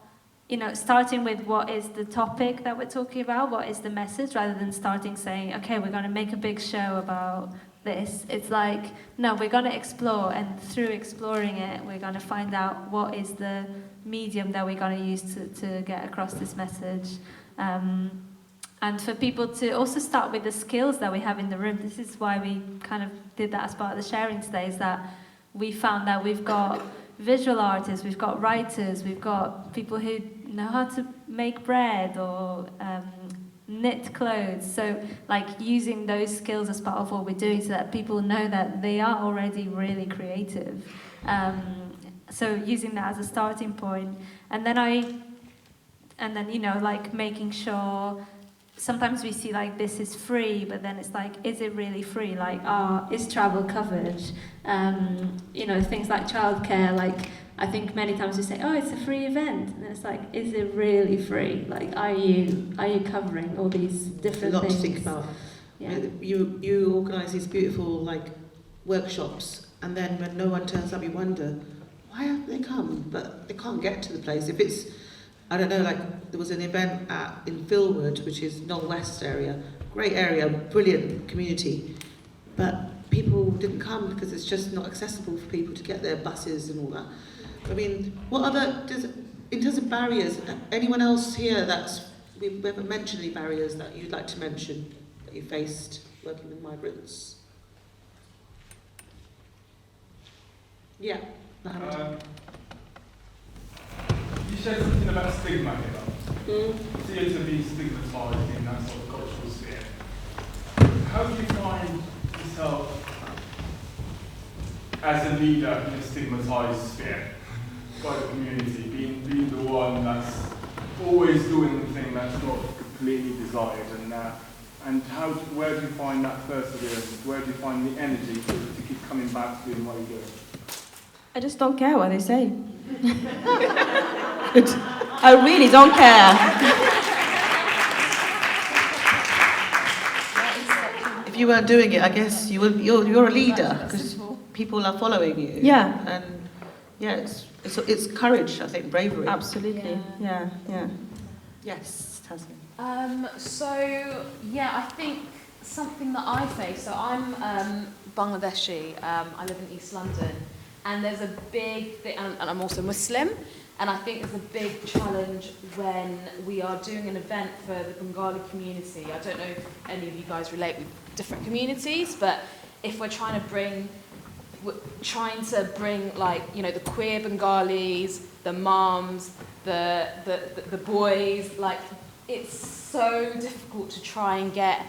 starting with what is the topic that we're talking about, what is the message, rather than starting saying, okay, we're going to make a big show about this. It's like, no, we're going to explore, and through exploring it, we're going to find out what is the medium that we're going to use to get across this message. And for people to also start with the skills that we have in the room. This is why we kind of did that as part of the sharing today, is that we found that we've got visual artists, we've got writers, we've got people who know how to make bread or knit clothes. So like using those skills as part of what we're doing so that people know that they are already really creative. So using that as a starting point. And then like making sure, sometimes we see like this is free, but then it's like, is it really free? Like, is travel covered? Things like childcare, like I think many times we say, oh, it's a free event, and it's like, is it really free? Like, are you covering all these different things? A lot to think about. Yeah. You organise these beautiful like workshops, and then when no one turns up, you wonder, why haven't they come? But they can't get to the place. If it's, I don't know, like there was an event in Philwood, which is Northwest area, great area, brilliant community, but people didn't come because it's just not accessible for people to get their buses and all that. I mean, in terms of barriers, anyone else here we haven't mentioned any barriers that you'd like to mention that you faced working with migrants? Yeah. You said something about stigma here. Theatre being stigmatised in that sort of cultural sphere. How do you find yourself as a leader in a stigmatised sphere by the community, being the one that's always doing the thing that's not completely desired, and where do you find that perseverance? Where do you find the energy to keep coming back to doing what you're doing? I just don't care what they say. I really don't care. If you weren't doing it, I guess you're a leader because people are following you. Yeah. And yeah, it's courage, I think, bravery. Absolutely. Yeah. Yes, Tasmin. I think something that I face. So I'm Bangladeshi. I live in East London. And there's a big thing, and I'm also Muslim, And I think there's a big challenge when we are doing an event for the Bengali community. I don't know if any of you guys relate with different communities, but if we're trying to bring like, you know, the queer Bengalis, the mums, the boys, like, it's so difficult to try and get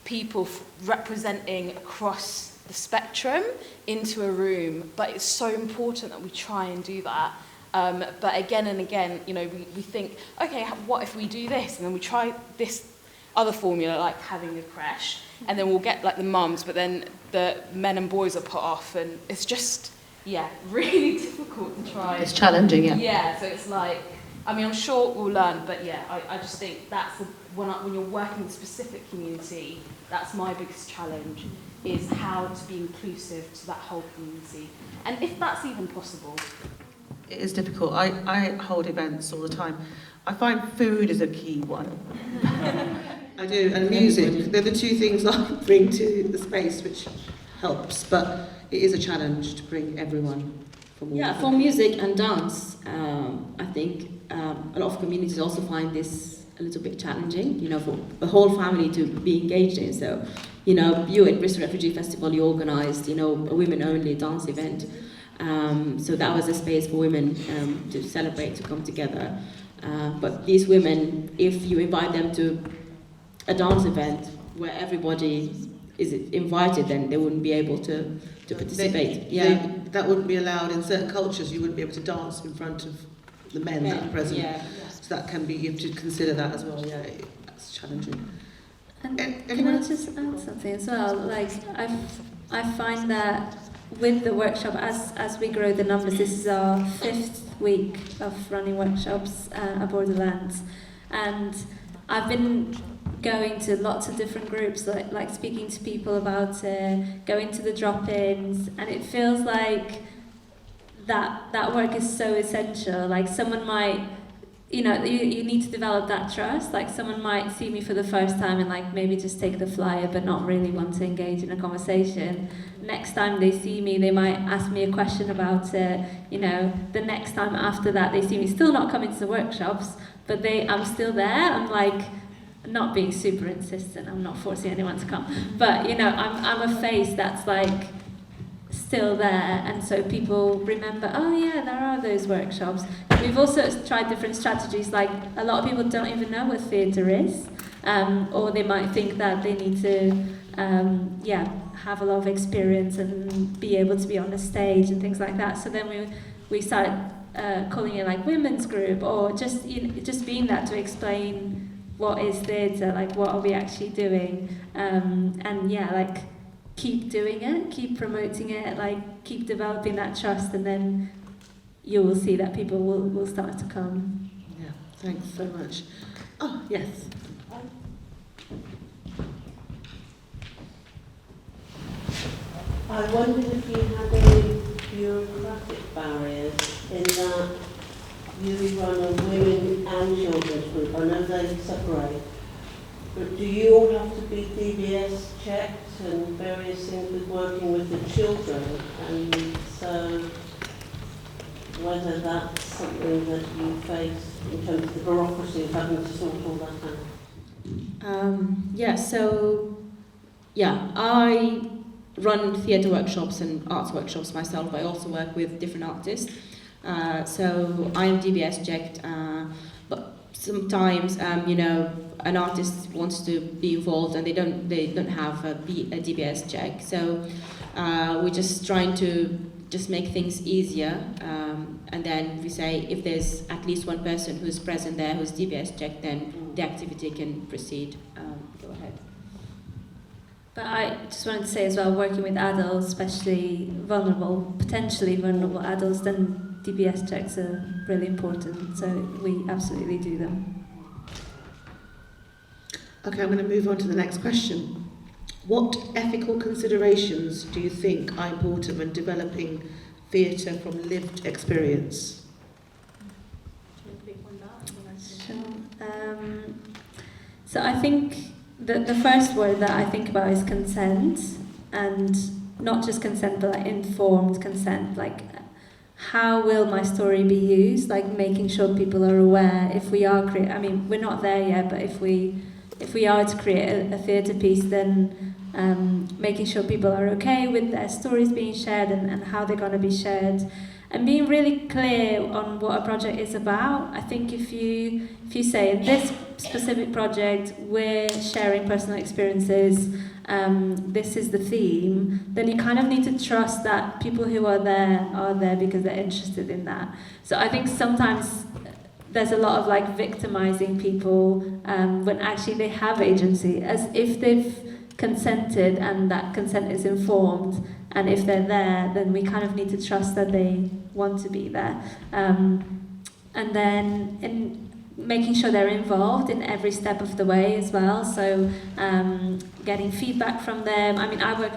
people representing across the spectrum into a room, but it's so important that we try and do that. But again and again, you know, we think, okay, what if we do this? And then we try this other formula, like having a crash, and then we'll get like the mums, but then the men and boys are put off, and it's just, yeah, really difficult to try. It's challenging, yeah. Yeah, so it's like, I mean, I'm sure we'll learn, but yeah, I just think that's when you're working with a specific community, that's my biggest challenge, is how to be inclusive to that whole community. And if that's even possible. It is difficult. I hold events all the time. I find food is a key one. I do, and music. They're the two things I bring to the space, which helps, but it is a challenge to bring everyone from all. Yeah, for music and dance, I think a lot of communities also find this a little bit challenging, you know, for the whole family to be engaged in. So, you know, you at Bristol Refugee Festival, you organised, you know, a women-only dance event. So that was a space for women to celebrate, to come together. But these women, if you invite them to a dance event where everybody is invited, then they wouldn't be able to participate. That wouldn't be allowed in certain cultures. You wouldn't be able to dance in front of the men that are present. Yeah. So that can be, you have to consider that as well. Yeah, that's challenging. And can I just add something as well? Like, I find that with the workshop, as we grow the numbers, this is our 5th week of running workshops aboard the lands, and I've been going to lots of different groups, like speaking to people about going to the drop-ins, and it feels like that work is so essential. Like, someone might, you know, you need to develop that trust. Like, someone might see me for the first time and like maybe just take the flyer but not really want to engage in a conversation. Next time they see me, they might ask me a question about it. You know, the next time after that they see me still not coming to the workshops, but I'm still there. I'm like, not being super insistent, I'm not forcing anyone to come, but you know, I'm a face that's like still there, and so people remember, oh yeah, there are those workshops. We've also tried different strategies, like a lot of people don't even know what theatre is, or they might think that they need to have a lot of experience and be able to be on the stage and things like that. So then we started calling it like women's group, or just, you know, just being that to explain what is theatre, like what are we actually doing, and yeah, like keep doing it, keep promoting it, like keep developing that trust, and then you will see that people will start to come. Yeah, thanks so much. Oh, yes. I wondered if you had any bureaucratic barriers in that you run a women and children's group. I know they separate, but do you all have to be DBS checked and various things with working with the children? And so whether that's something that you face in terms of the bureaucracy of having to sort all that out? I run theatre workshops and arts workshops myself. I also work with different artists. So I am DBS checked, but sometimes you know, an artist wants to be involved and they don't have a DBS check. So we're just trying to just make things easier, and then we say if there's at least one person who's present there who's DBS checked, then the activity can proceed. Go ahead. But I just wanted to say as well, working with adults, especially potentially vulnerable adults, then DBS checks are really important, so we absolutely do them. Okay, I'm going to move on to the next question. What ethical considerations do you think are important when developing theatre from lived experience? Sure. So I think the first word that I think about is consent, and not just consent, but like informed consent. Like, how will my story be used? Like making sure people are aware if we are I mean, we're not there yet, but if we are to create a theatre piece, then making sure people are okay with their stories being shared and how they're going to be shared, and being really clear on what a project is about. I think if you say in this specific project we're sharing personal experiences, this is the theme, then you kind of need to trust that people who are there because they're interested in that. So I think sometimes there's a lot of like victimizing people when actually they have agency, as if they've consented and that consent is informed, and if they're there, then we kind of need to trust that they want to be there. And then in making sure they're involved in every step of the way as well, so getting feedback from them. I mean, I work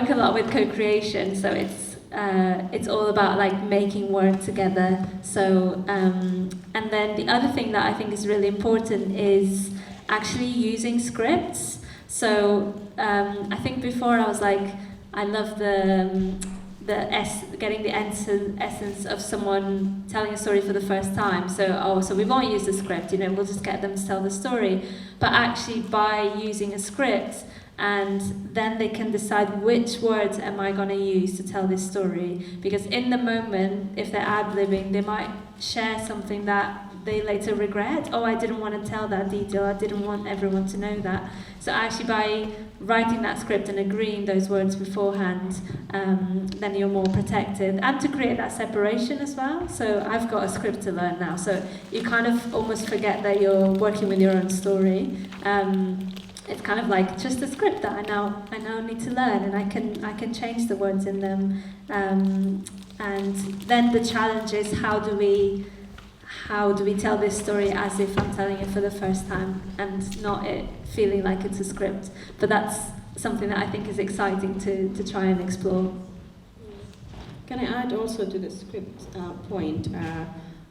a lot with co-creation, so it's all about like making work together. So and then the other thing that I think is really important is actually using scripts. So I think before I was like, I love getting the essence of someone telling a story for the first time. So we won't use the script, we'll just get them to tell the story. But actually by using a script, and then they can decide which words am I going to use to tell this story. Because in the moment, if they're ad-libbing, they might share something that they later regret. Oh, I didn't want to tell that detail, I didn't want everyone to know that. So actually by writing that script and agreeing those words beforehand, then you're more protected. And to create that separation as well. So I've got a script to learn now, so you kind of almost forget that you're working with your own story. It's kind of like just a script that I now need to learn, and I can change the words in them. And then the challenge is how do we tell this story as if I'm telling it for the first time, and not it feeling like it's a script. But that's something that I think is exciting to try and explore. Can I add also to the script point?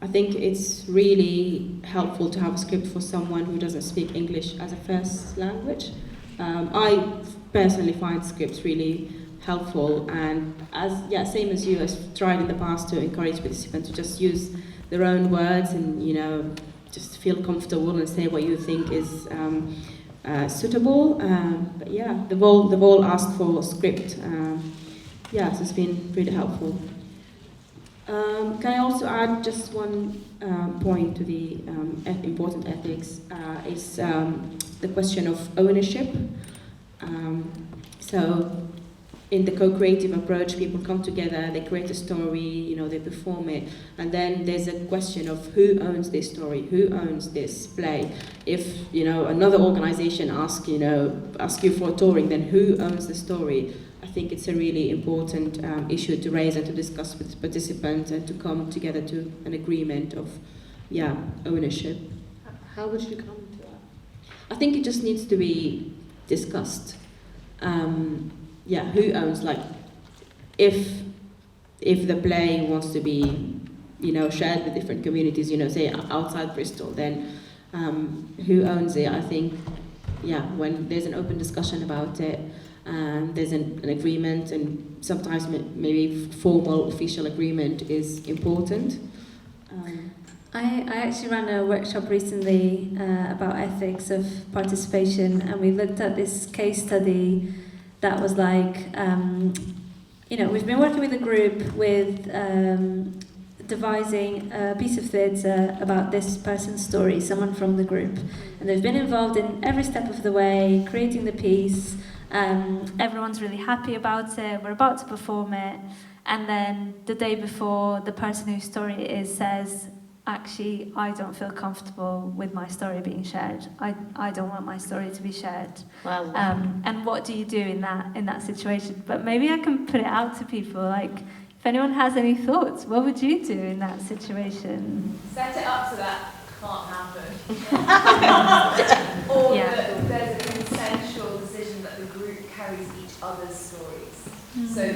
I think it's really helpful to have a script for someone who doesn't speak English as a first language. I personally find scripts really helpful, and same as you, I've tried in the past to encourage participants to just use their own words and just feel comfortable and say what you think is suitable. But yeah, they've all asked for a script. So it's been really helpful. Can I also add just one point to the important ethics, is the question of ownership. So in the co-creative approach, people come together, they create a story, they perform it, and then there's a question of who owns this story, who owns this play. If another organization asks you for a touring, then who owns the story? I think it's a really important issue to raise and to discuss with participants and to come together to an agreement of ownership. How would you come to that? I think it just needs to be discussed. Who owns, like, if the play wants to be, shared with different communities, say outside Bristol, then who owns it? I think, when there's an open discussion about it, there's an agreement, and sometimes maybe formal official agreement is important. I actually ran a workshop recently about ethics of participation, and we looked at this case study that was like, we've been working with a group with devising a piece of theatre about this person's story, someone from the group. And they've been involved in every step of the way, creating the piece. Everyone's really happy about it, we're about to perform it. And then the day before, the person whose story it is says, actually, I don't feel comfortable with my story being shared. I don't want my story to be shared. Wow. And what do you do in that situation? But maybe I can put it out to people, like, if anyone has any thoughts, what would you do in that situation? Set it up so that can't happen. Or that there's a consensual decision that the group carries each other's stories. So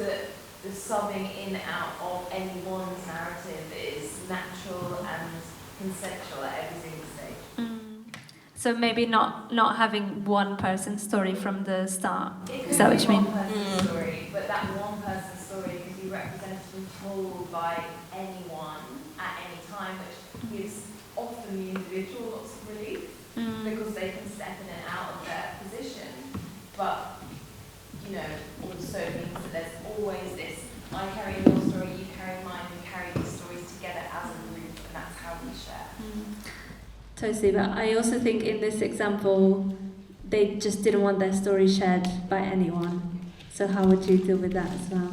that the summing in out of anyone's narrative is natural and consensual at every single stage. So maybe not having one person's story from the start. Is that what you mean? One person's story, but that one person's story can be represented and told by anyone at any time, which gives often the individual lots of relief because they can step in and out of their position. But also means that there's always this: I carry your story, you carry mine, we carry these stories together as a group, and that's how we share. Totally, but I also think in this example, they just didn't want their story shared by anyone. So how would you deal with that as well?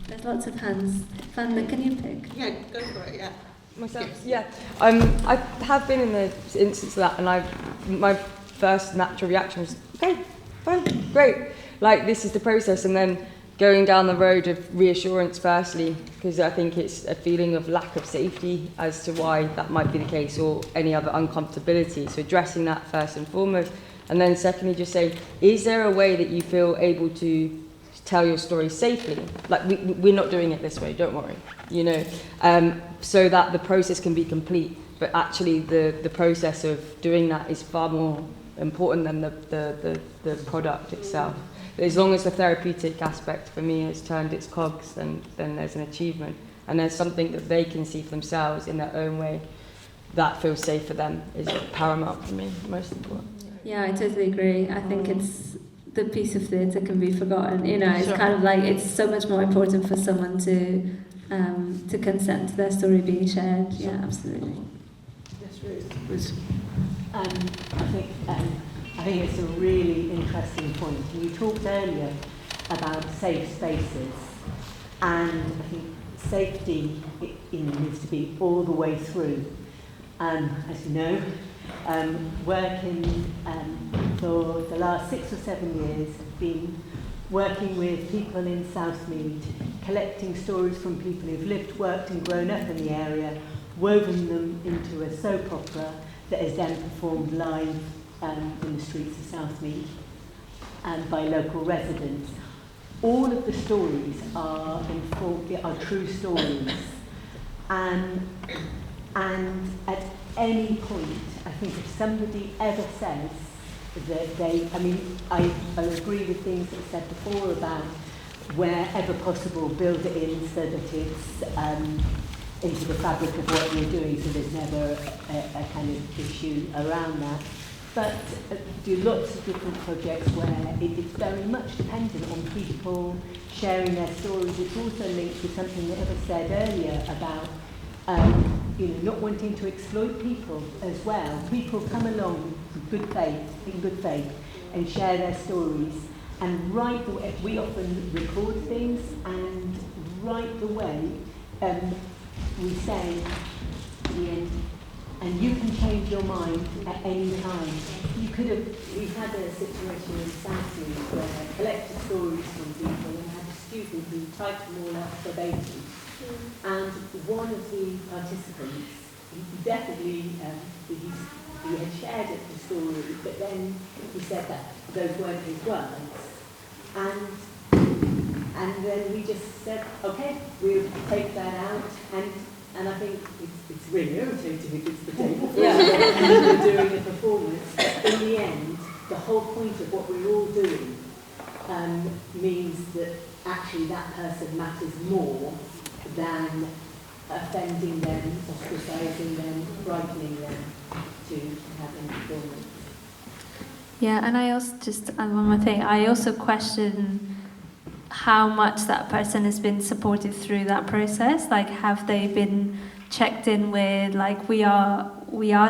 There's lots of hands. Vandna, can you pick? Yeah, go for it, yeah. Myself? Yeah. I have been in the instance of that, and my first natural reaction was, okay, fine, great. Like, this is the process, and then going down the road of reassurance firstly, because I think it's a feeling of lack of safety as to why that might be the case, or any other uncomfortability. So addressing that first and foremost, and then secondly just say, is there a way that you feel able to tell your story safely? Like, we're not doing it this way, don't worry, so that the process can be complete. But actually the process of doing that is far more important than the product itself. As long as the therapeutic aspect for me has turned its cogs, then there's an achievement. And there's something that they can see for themselves in their own way that feels safe for them is paramount for me, most important. Yeah, I totally agree. I think it's the piece of theatre can be forgotten. It's kind of like it's so much more important for someone to consent to their story being shared. Yeah, absolutely. Yes, Ruth. I think it's a really interesting point. You talked earlier about safe spaces, and I think safety needs to be all the way through. As you know, working for the last 6 or 7 years, been working with people in Southmead, collecting stories from people who've lived, worked and grown up in the area, woven them into a soap opera that is then performed live in the streets of Southmead by local residents. All of the stories are true stories, and at any point, I think if somebody ever says that I agree with things that were said before about wherever possible, build it in so that it's into the fabric of what you're doing, so there's never a kind of issue around that. But do lots of different projects where it's very much dependent on people sharing their stories. It's also linked to something that Hiba said earlier about not wanting to exploit people as well. People come along in good faith, and share their stories. And right the way, we often record things, and right the way we say at the end, and you can change your mind at any time. We've had a situation in Southmead where I collected stories from people and had a student who typed them all up verbatim. And one of the participants, he definitely, he had shared the story, but then he said that those weren't his words. And then we just said, okay, we'll take that out. And I think it's really irritating if it's the day before we're doing a performance. But in the end, the whole point of what we're all doing means that actually that person matters more than offending them, ostracizing them, frightening them to have a performance. Yeah, and I also just add one more thing. I also question how much that person has been supported through that process. Like, have they been checked in with, like, we are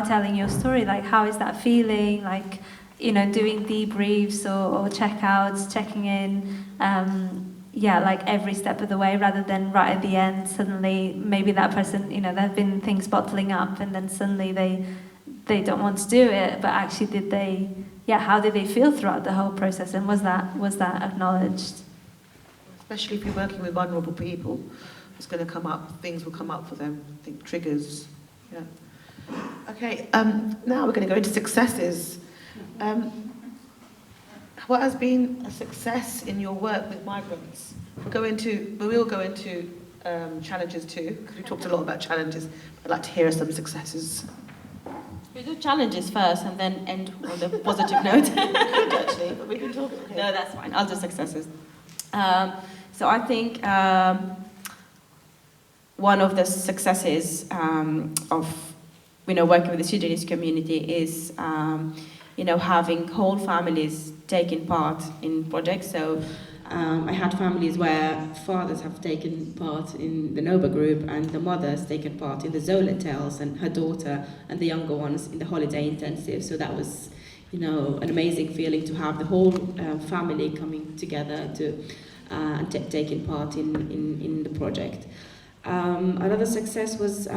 telling your story, like, how is that feeling? Like, doing debriefs or checkouts, checking in, like every step of the way, rather than right at the end, suddenly maybe that person, there have been things bottling up and then suddenly they don't want to do it, but actually how did they feel throughout the whole process, and was that acknowledged? Especially if you're working with vulnerable people, it's going to come up, things will come up for them, I think triggers. Yeah. Okay, now we're going to go into successes. What has been a success in your work with migrants? We will go into challenges too, because we talked a lot about challenges. I'd like to hear some successes. We do challenges first and then end on a positive note. Actually, but we can talk about it. No, that's fine. I'll do successes. So I think one of the successes of working with the Sudanese community is having whole families taking part in projects. So I had families where fathers have taken part in the Nova group and the mother's taken part in the Zola Tales and her daughter and the younger ones in the holiday intensive. So that was an amazing feeling to have the whole family coming together to and taking part in the project. Another success was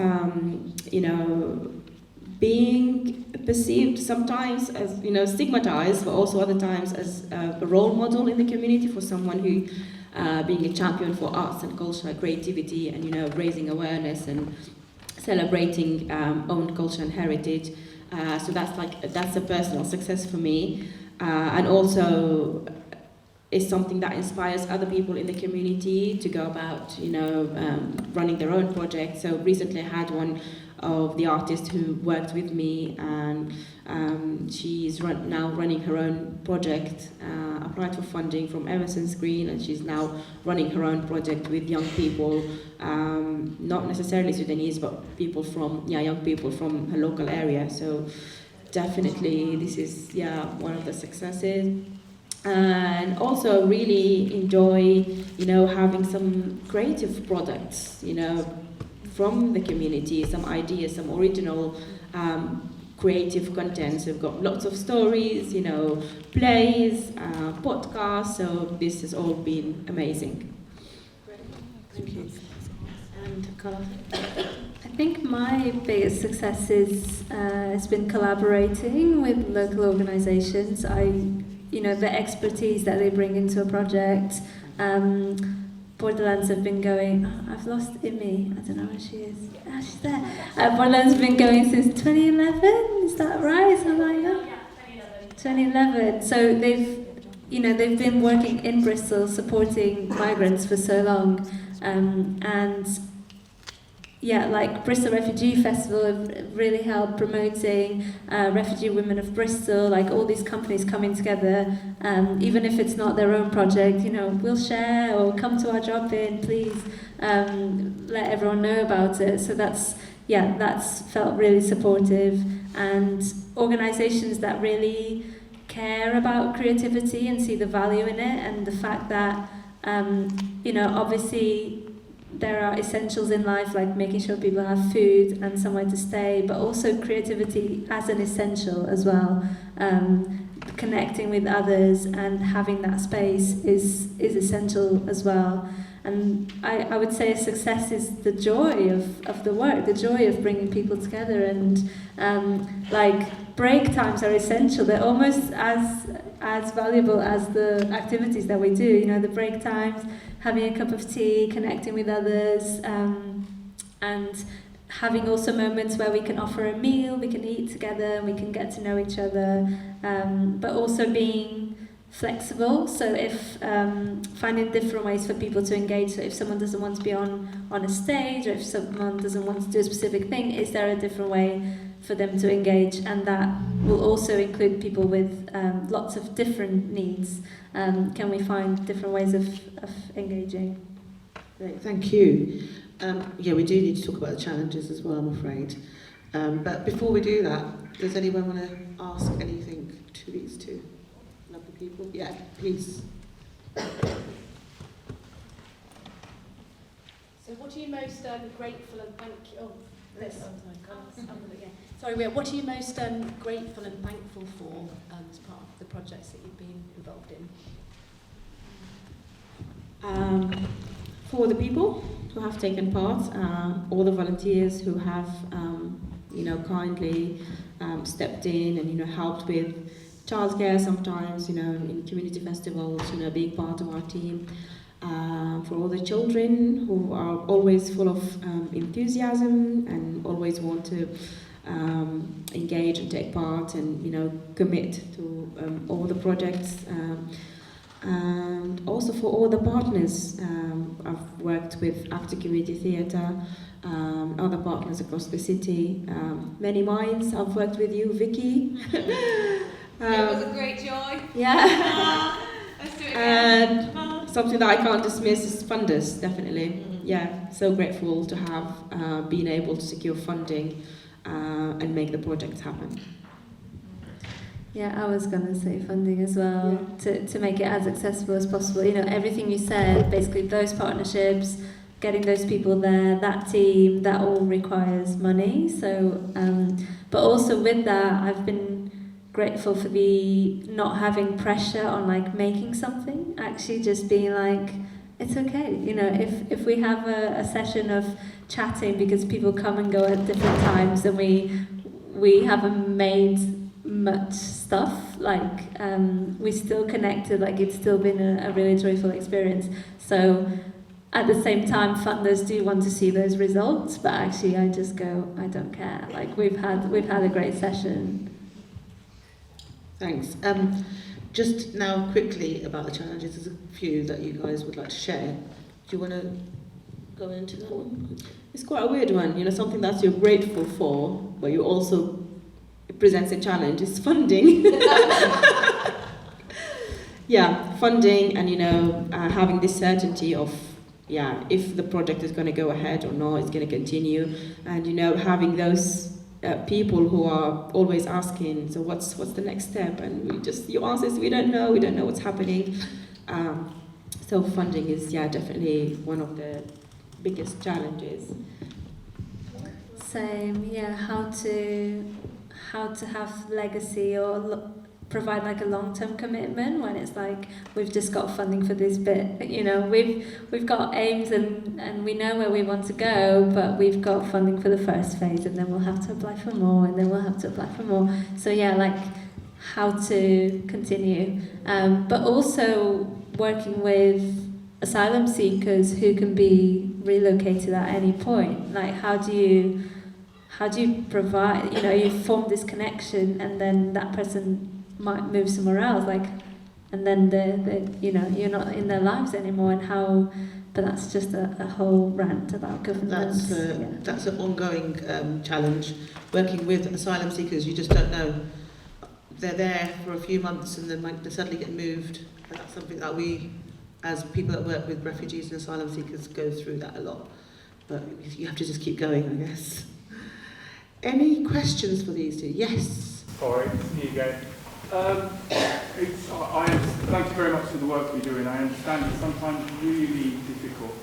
being perceived sometimes as stigmatized, but also other times as a role model in the community for someone who being a champion for arts and culture, creativity, and raising awareness and celebrating own culture and heritage. So that's a personal success for me, and also is something that inspires other people in the community to go about running their own projects. So recently I had one of the artists who worked with me, and she's now running her own project, applied for funding from Emerson's Green, and she's now running her own project with young people, not necessarily Sudanese, but people young people from her local area. So definitely this is one of the successes. And also really enjoy having some creative products from the community, some ideas, some original creative content. So we've got lots of stories, plays, podcasts, so this has all been amazing. Thank you. And Carlota? I think my biggest success has been collaborating with local organisations. The expertise that they bring into a project. Borderlands have been going. I've lost Imi. I don't know where she is. She's there. Borderlands have been going since 2011. Is that right? Something like that. Yeah, 2011. So they've been working in Bristol, supporting migrants for so long, and Bristol Refugee Festival have really helped promoting refugee women of Bristol, all these companies coming together, even if it's not their own project, we'll share or come to our drop-in, please let everyone know about it. So that's felt really supportive, and organisations that really care about creativity and see the value in it, and the fact that, obviously there are essentials in life, like making sure people have food and somewhere to stay, but also creativity as an essential as well. Connecting with others and having that space is essential as well. And I would say a success is the joy of the work, the joy of bringing people together, and break times are essential. They're almost as valuable as the activities that we do. The break times, having a cup of tea, connecting with others, and having also moments where we can offer a meal, we can eat together, we can get to know each other, but also being flexible. So if finding different ways for people to engage. So if someone doesn't want to be on a stage, or if someone doesn't want to do a specific thing, is there a different way for them to engage? And that will also include people with lots of different needs. Can we find different ways of engaging? Great, thank you. We do need to talk about the challenges as well, I'm afraid. But before we do that, does anyone want to ask anything to these two lovely people? Yeah, please. So what are you most grateful and thankful? What are you most grateful and thankful for as part of the projects that you've been involved in? For the people who have taken part, all the volunteers who have, kindly stepped in and helped with childcare sometimes, in community festivals, being part of our team. For all the children who are always full of enthusiasm and always want to engage and take part and commit to all the projects, and also for all the partners. I've worked with Active Community Theatre, other partners across the city. Many minds, I've worked with you, Vicky. It was a great joy. Yeah. Let's do it again. And something that I can't dismiss is funders, definitely. Yeah, so grateful to have been able to secure funding and make the projects happen. Yeah, I was going to say funding as well, to make it as accessible as possible. You know, everything you said, basically those partnerships, getting those people there, that team, that all requires money. So, but also with that, I've been grateful for the not having pressure on like making something, actually just being like, it's okay. You know, if we have a session of chatting because people come and go at different times and we haven't made much stuff, like we still connected, like it's still been a really joyful experience. So at the same time, funders do want to see those results, but actually I just go, I don't care. Like we've had a great session. Thanks. Just now quickly about the challenges, there's a few that you guys would like to share. Do you want to go into that one? It's quite a weird one, you know, something that you're grateful for, but you also, it presents a challenge, is funding. Yeah, funding and, you know, having this certainty of, yeah, if the project is going to go ahead or not, it's going to continue, and, you know, having those people who are always asking, so what's the next step? And your answer is we don't know what's happening. So funding is, yeah, definitely one of the biggest challenges. Same, yeah, how to have legacy or provide like a long-term commitment when it's like we've just got funding for this bit, you know, we've got aims and we know where we want to go, but we've got funding for the first phase and then we'll have to apply for more and then we'll have to apply for more. So yeah, like how to continue, but also working with asylum seekers who can be relocated at any point. Like how do you provide, you know, you form this connection and then that person might move somewhere else, like, and then they you know, you're not in their lives anymore, and how, but that's just a whole rant about governance. That's an ongoing challenge, working with asylum seekers. You just don't know. They're there for a few months and then they suddenly get moved. And that's something that we, as people that work with refugees and asylum seekers, go through that a lot. But you have to just keep going, I guess. Any questions for these two? Yes. Sorry, it's me again. Thank you very much for the work you're doing. I understand it's sometimes really difficult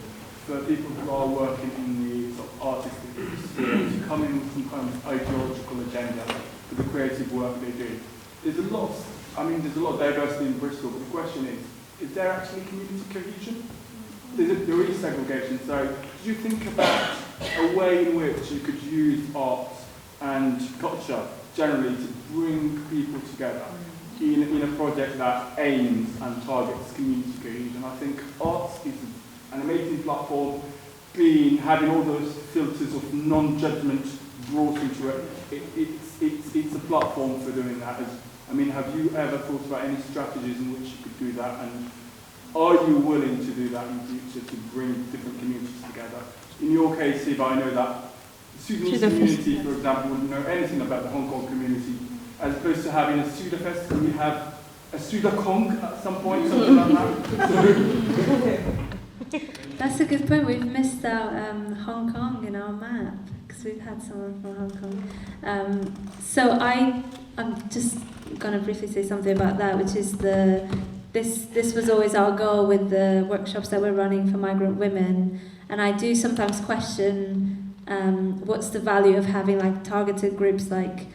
for people who are working in the sort of artistic sphere to come in with some kind of ideological agenda for the creative work they do. There's a lot of diversity in Bristol, but the question is there actually community cohesion? There is segregation. So do you think about a way in which you could use art and culture generally to bring people together in a project that aims and targets community cohesion? I think arts is an amazing platform, having all those filters of non-judgment brought into it. It's a platform for doing that. Have you ever thought about any strategies in which you could do that, and are you willing to do that in the future to bring different communities together? In your case, Hiba, I know that the Sudanese community, for example, wouldn't know anything about the Hong Kong community, as opposed to having a Sudafest, and we have a Sudakong at some point, something like that. That's a good point. We've missed out Hong Kong in our map because we've had someone from Hong Kong. So I'm just going to briefly say something about that, which is this was always our goal with the workshops that we're running for migrant women, and I do sometimes question what's the value of having like targeted groups like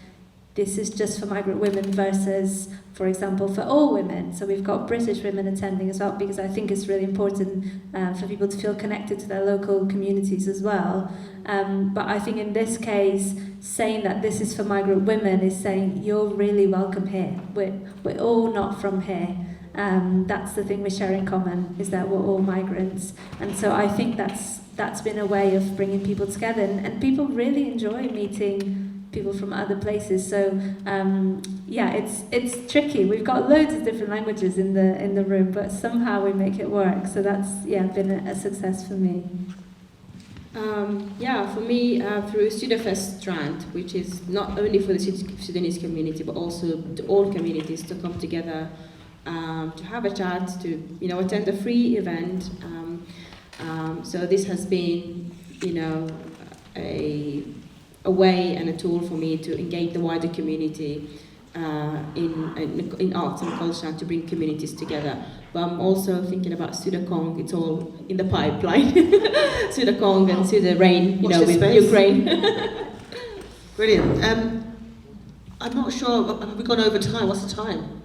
this is just for migrant women versus, for example, for all women. So we've got British women attending as well, because I think it's really important for people to feel connected to their local communities as well. But I think in this case, saying that this is for migrant women is saying you're really welcome here. We're all not from here. That's the thing we share in common, is that we're all migrants. And so I think that's been a way of bringing people together, and people really enjoy meeting people from other places. So it's tricky. We've got loads of different languages in the room, but somehow we make it work. So that's been a success for me. For me, through Sudafest Strand, which is not only for the Sudanese community, but also to all communities to come together, to have a chat, to attend a free event. So this has been, a way and a tool for me to engage the wider community in arts and culture and to bring communities together. But I'm also thinking about Sudakong. It's all in the pipeline. Sudakong and Sudarain, with Ukraine. Brilliant. I'm not sure. Have we gone over time? What's the time?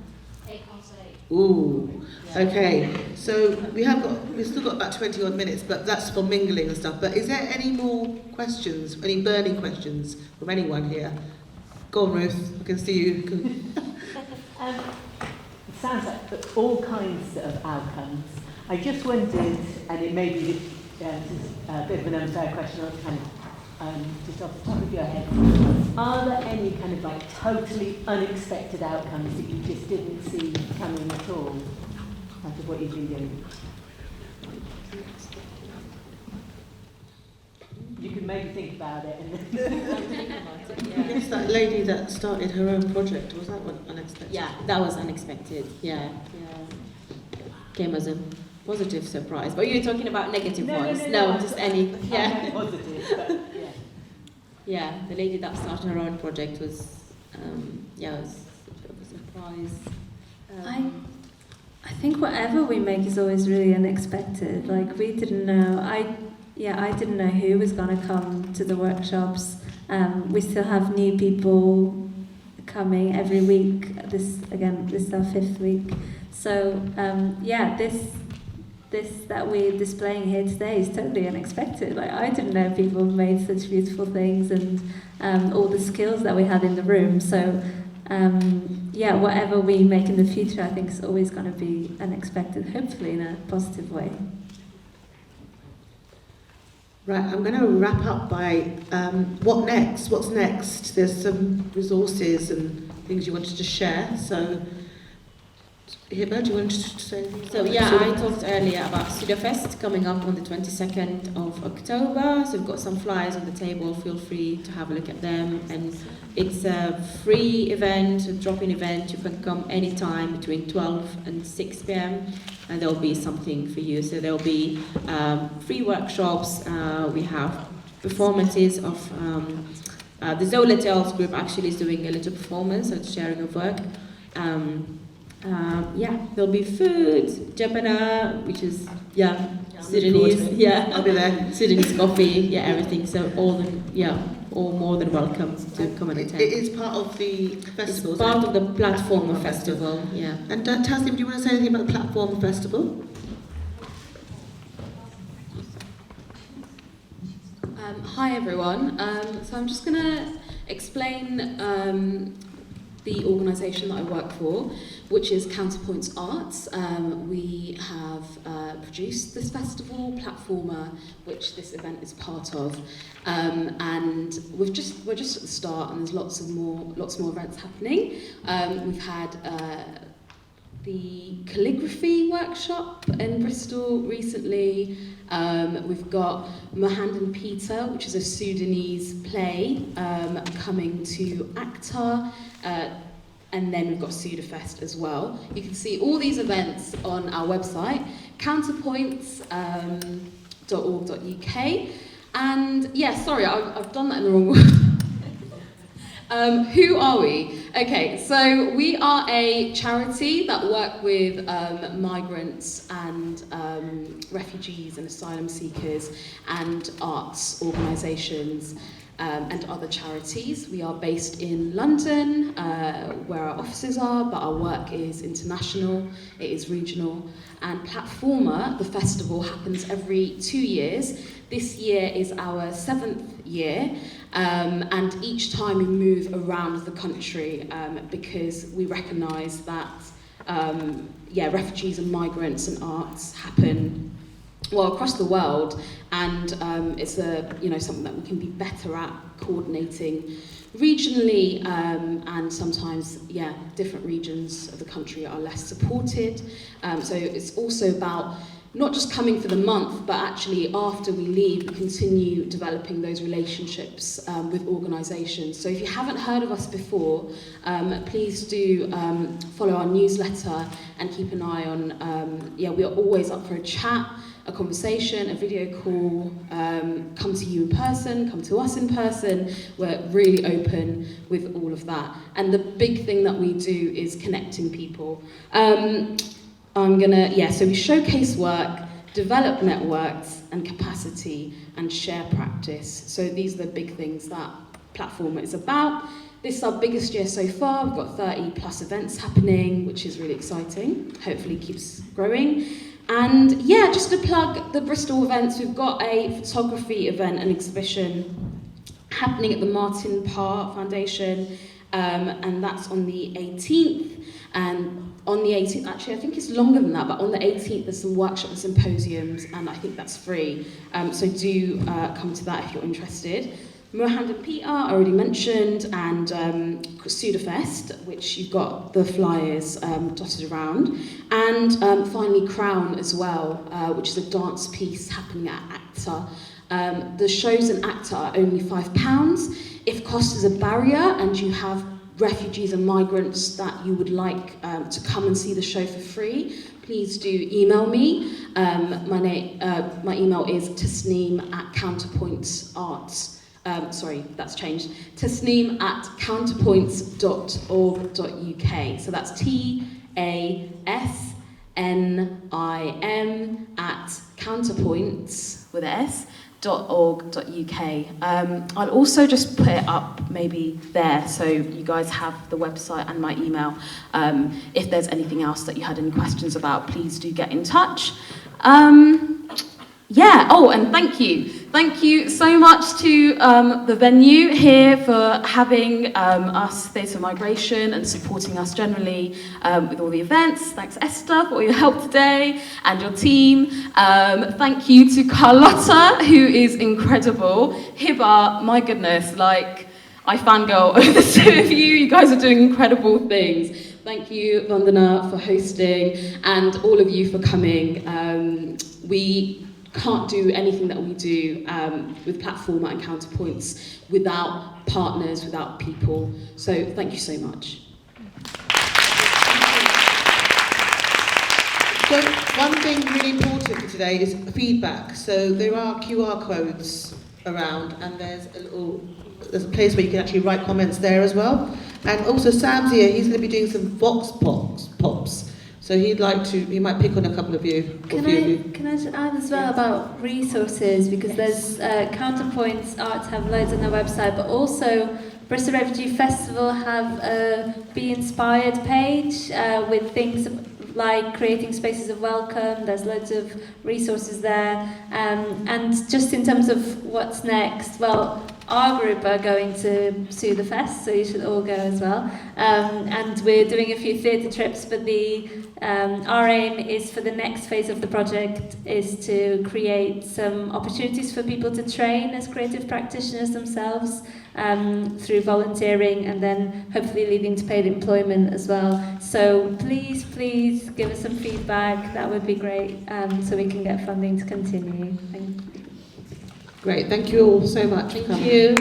8:08. Ooh. Okay. So we've still got about 20 odd minutes, but that's for mingling and stuff. But is there any more questions? Any burning questions from anyone here? Go on, Ruth. I can see you. It sounds like all kinds of outcomes. I just wondered, and it may be a bit of an unfair question, kind of just off the top of your head, are there any kind of totally unexpected outcomes that you just didn't see coming at all out of what you've been doing? You can maybe think about it. I guess that lady that started her own project, was that one unexpected? Yeah, that was unexpected. Yeah. Came as a positive surprise. But you're talking about negative ones? No, just any. Yeah. Positive, but yeah. Yeah, the lady that started her own project was, it was a bit of a surprise. I think whatever we make is always really unexpected. We didn't know. I didn't know who was going to come to the workshops. We still have new people coming every week. This is our 5th week. So this that we're displaying here today is totally unexpected. I didn't know people made such beautiful things and all the skills that we had in the room. So whatever we make in the future, I think is always going to be unexpected, hopefully in a positive way. Right, I'm going to wrap up by what next? What's next? There's some resources and things you wanted to share. So, Hiba, do you want to say anything? So I talked earlier about Sudafest coming up on the 22nd of October. So we've got some flyers on the table. Feel free to have a look at them. And it's a free event, a drop-in event. You can come anytime between 12 and 6 p.m. and there'll be something for you. So there'll be free workshops. We have performances of the Zola Tales group actually is doing a little performance, so it's sharing of work. There'll be food, jabana, which is Sudanese. I'll be there. Sudanese coffee, everything. So all more than welcome to come and attend. It is part of the festival. It's part of the Platforma festival. Yeah. And Tasnim, do you want to say anything about the Platforma festival? Hi everyone. So I'm just going to explain the organisation that I work for, which is Counterpoints Arts. We have produced this festival, Platforma, which this event is part of, and we're just at the start, and there's lots more events happening. We've had the calligraphy workshop in Bristol recently. We've got Vandna Mehta, which is a Sudanese play, coming to Acta, and then we've got Sudafest as well. You can see all these events on our website, counterpoints.org.uk. And sorry, I've done that in the wrong way. Who are we? Okay, so we are a charity that work with migrants and refugees and asylum seekers and arts organisations and other charities. We are based in London, where our offices are, but our work is international, it is regional. And Platforma, the festival, happens every 2 years. This year is our 7th year, and each time we move around the country because we recognise that refugees and migrants and arts happen across the world, and it's something that we can be better at coordinating regionally, and sometimes different regions of the country are less supported. So it's also about not just coming for the month, but actually after we leave, we continue developing those relationships with organisations. So if you haven't heard of us before, please do follow our newsletter and keep an eye on, we are always up for a chat, a conversation, a video call, come to you in person, come to us in person. We're really open with all of that. And the big thing that we do is connecting people. So we showcase work, develop networks and capacity, and share practice. So these are the big things that Platforma is about. This is our biggest year so far. We've got 30 plus events happening, which is really exciting. Hopefully keeps growing. And just to plug the Bristol events, we've got a photography event and exhibition happening at the Martin Parr Foundation, and that's on the 18th. And on the 18th, actually I think it's longer than that, but on the 18th there's some workshops and symposiums, and I think that's free. So do come to that if you're interested. Mohand and Peter, I already mentioned, and Sudafest, which you've got the flyers dotted around. And finally Crown as well, which is a dance piece happening at ACTA. The shows in ACTA are only £5. If cost is a barrier and you have refugees and migrants that you would like to come and see the show for free, please do email me. My email is tasneem@Counterpoints Arts. That's changed. Tasneem at counterpoints.org.uk. So that's TASNIM at counterpoints with S. .org.uk. I'll also just put it up maybe there so you guys have the website and my email. If there's anything else that you had any questions about, please do get in touch. And thank you. Thank you so much to the venue here for having us, Theatre Migration, and supporting us generally with all the events. Thanks, Esther, for all your help today, and your team. Thank you to Carlota, who is incredible. Hiba, my goodness, I fangirl over the two of you. You guys are doing incredible things. Thank you, Vandna, for hosting, and all of you for coming. We can't do anything that we do with Platforma and Counterpoints without partners, without people. So thank you so much. So one thing really important for today is feedback. So there are QR codes around, and there's a place where you can actually write comments there as well. And also Sam's here, he's going to be doing some vox pops. So he might pick on a couple of you. Can I just add as well about resources, because there's Counterpoints Arts have loads on their website, but also Bristol Refugee Festival have a Be Inspired page with things like creating spaces of welcome. There's loads of resources there. And just in terms of what's next, well, our group are going to Sudafest, so you should all go as well. And we're doing a few theatre trips, but our aim is for the next phase of the project is to create some opportunities for people to train as creative practitioners themselves through volunteering, and then hopefully leading to paid employment as well. So please give us some feedback. That would be great, so we can get funding to continue. Thank you. Great, thank you all so much. Thank you.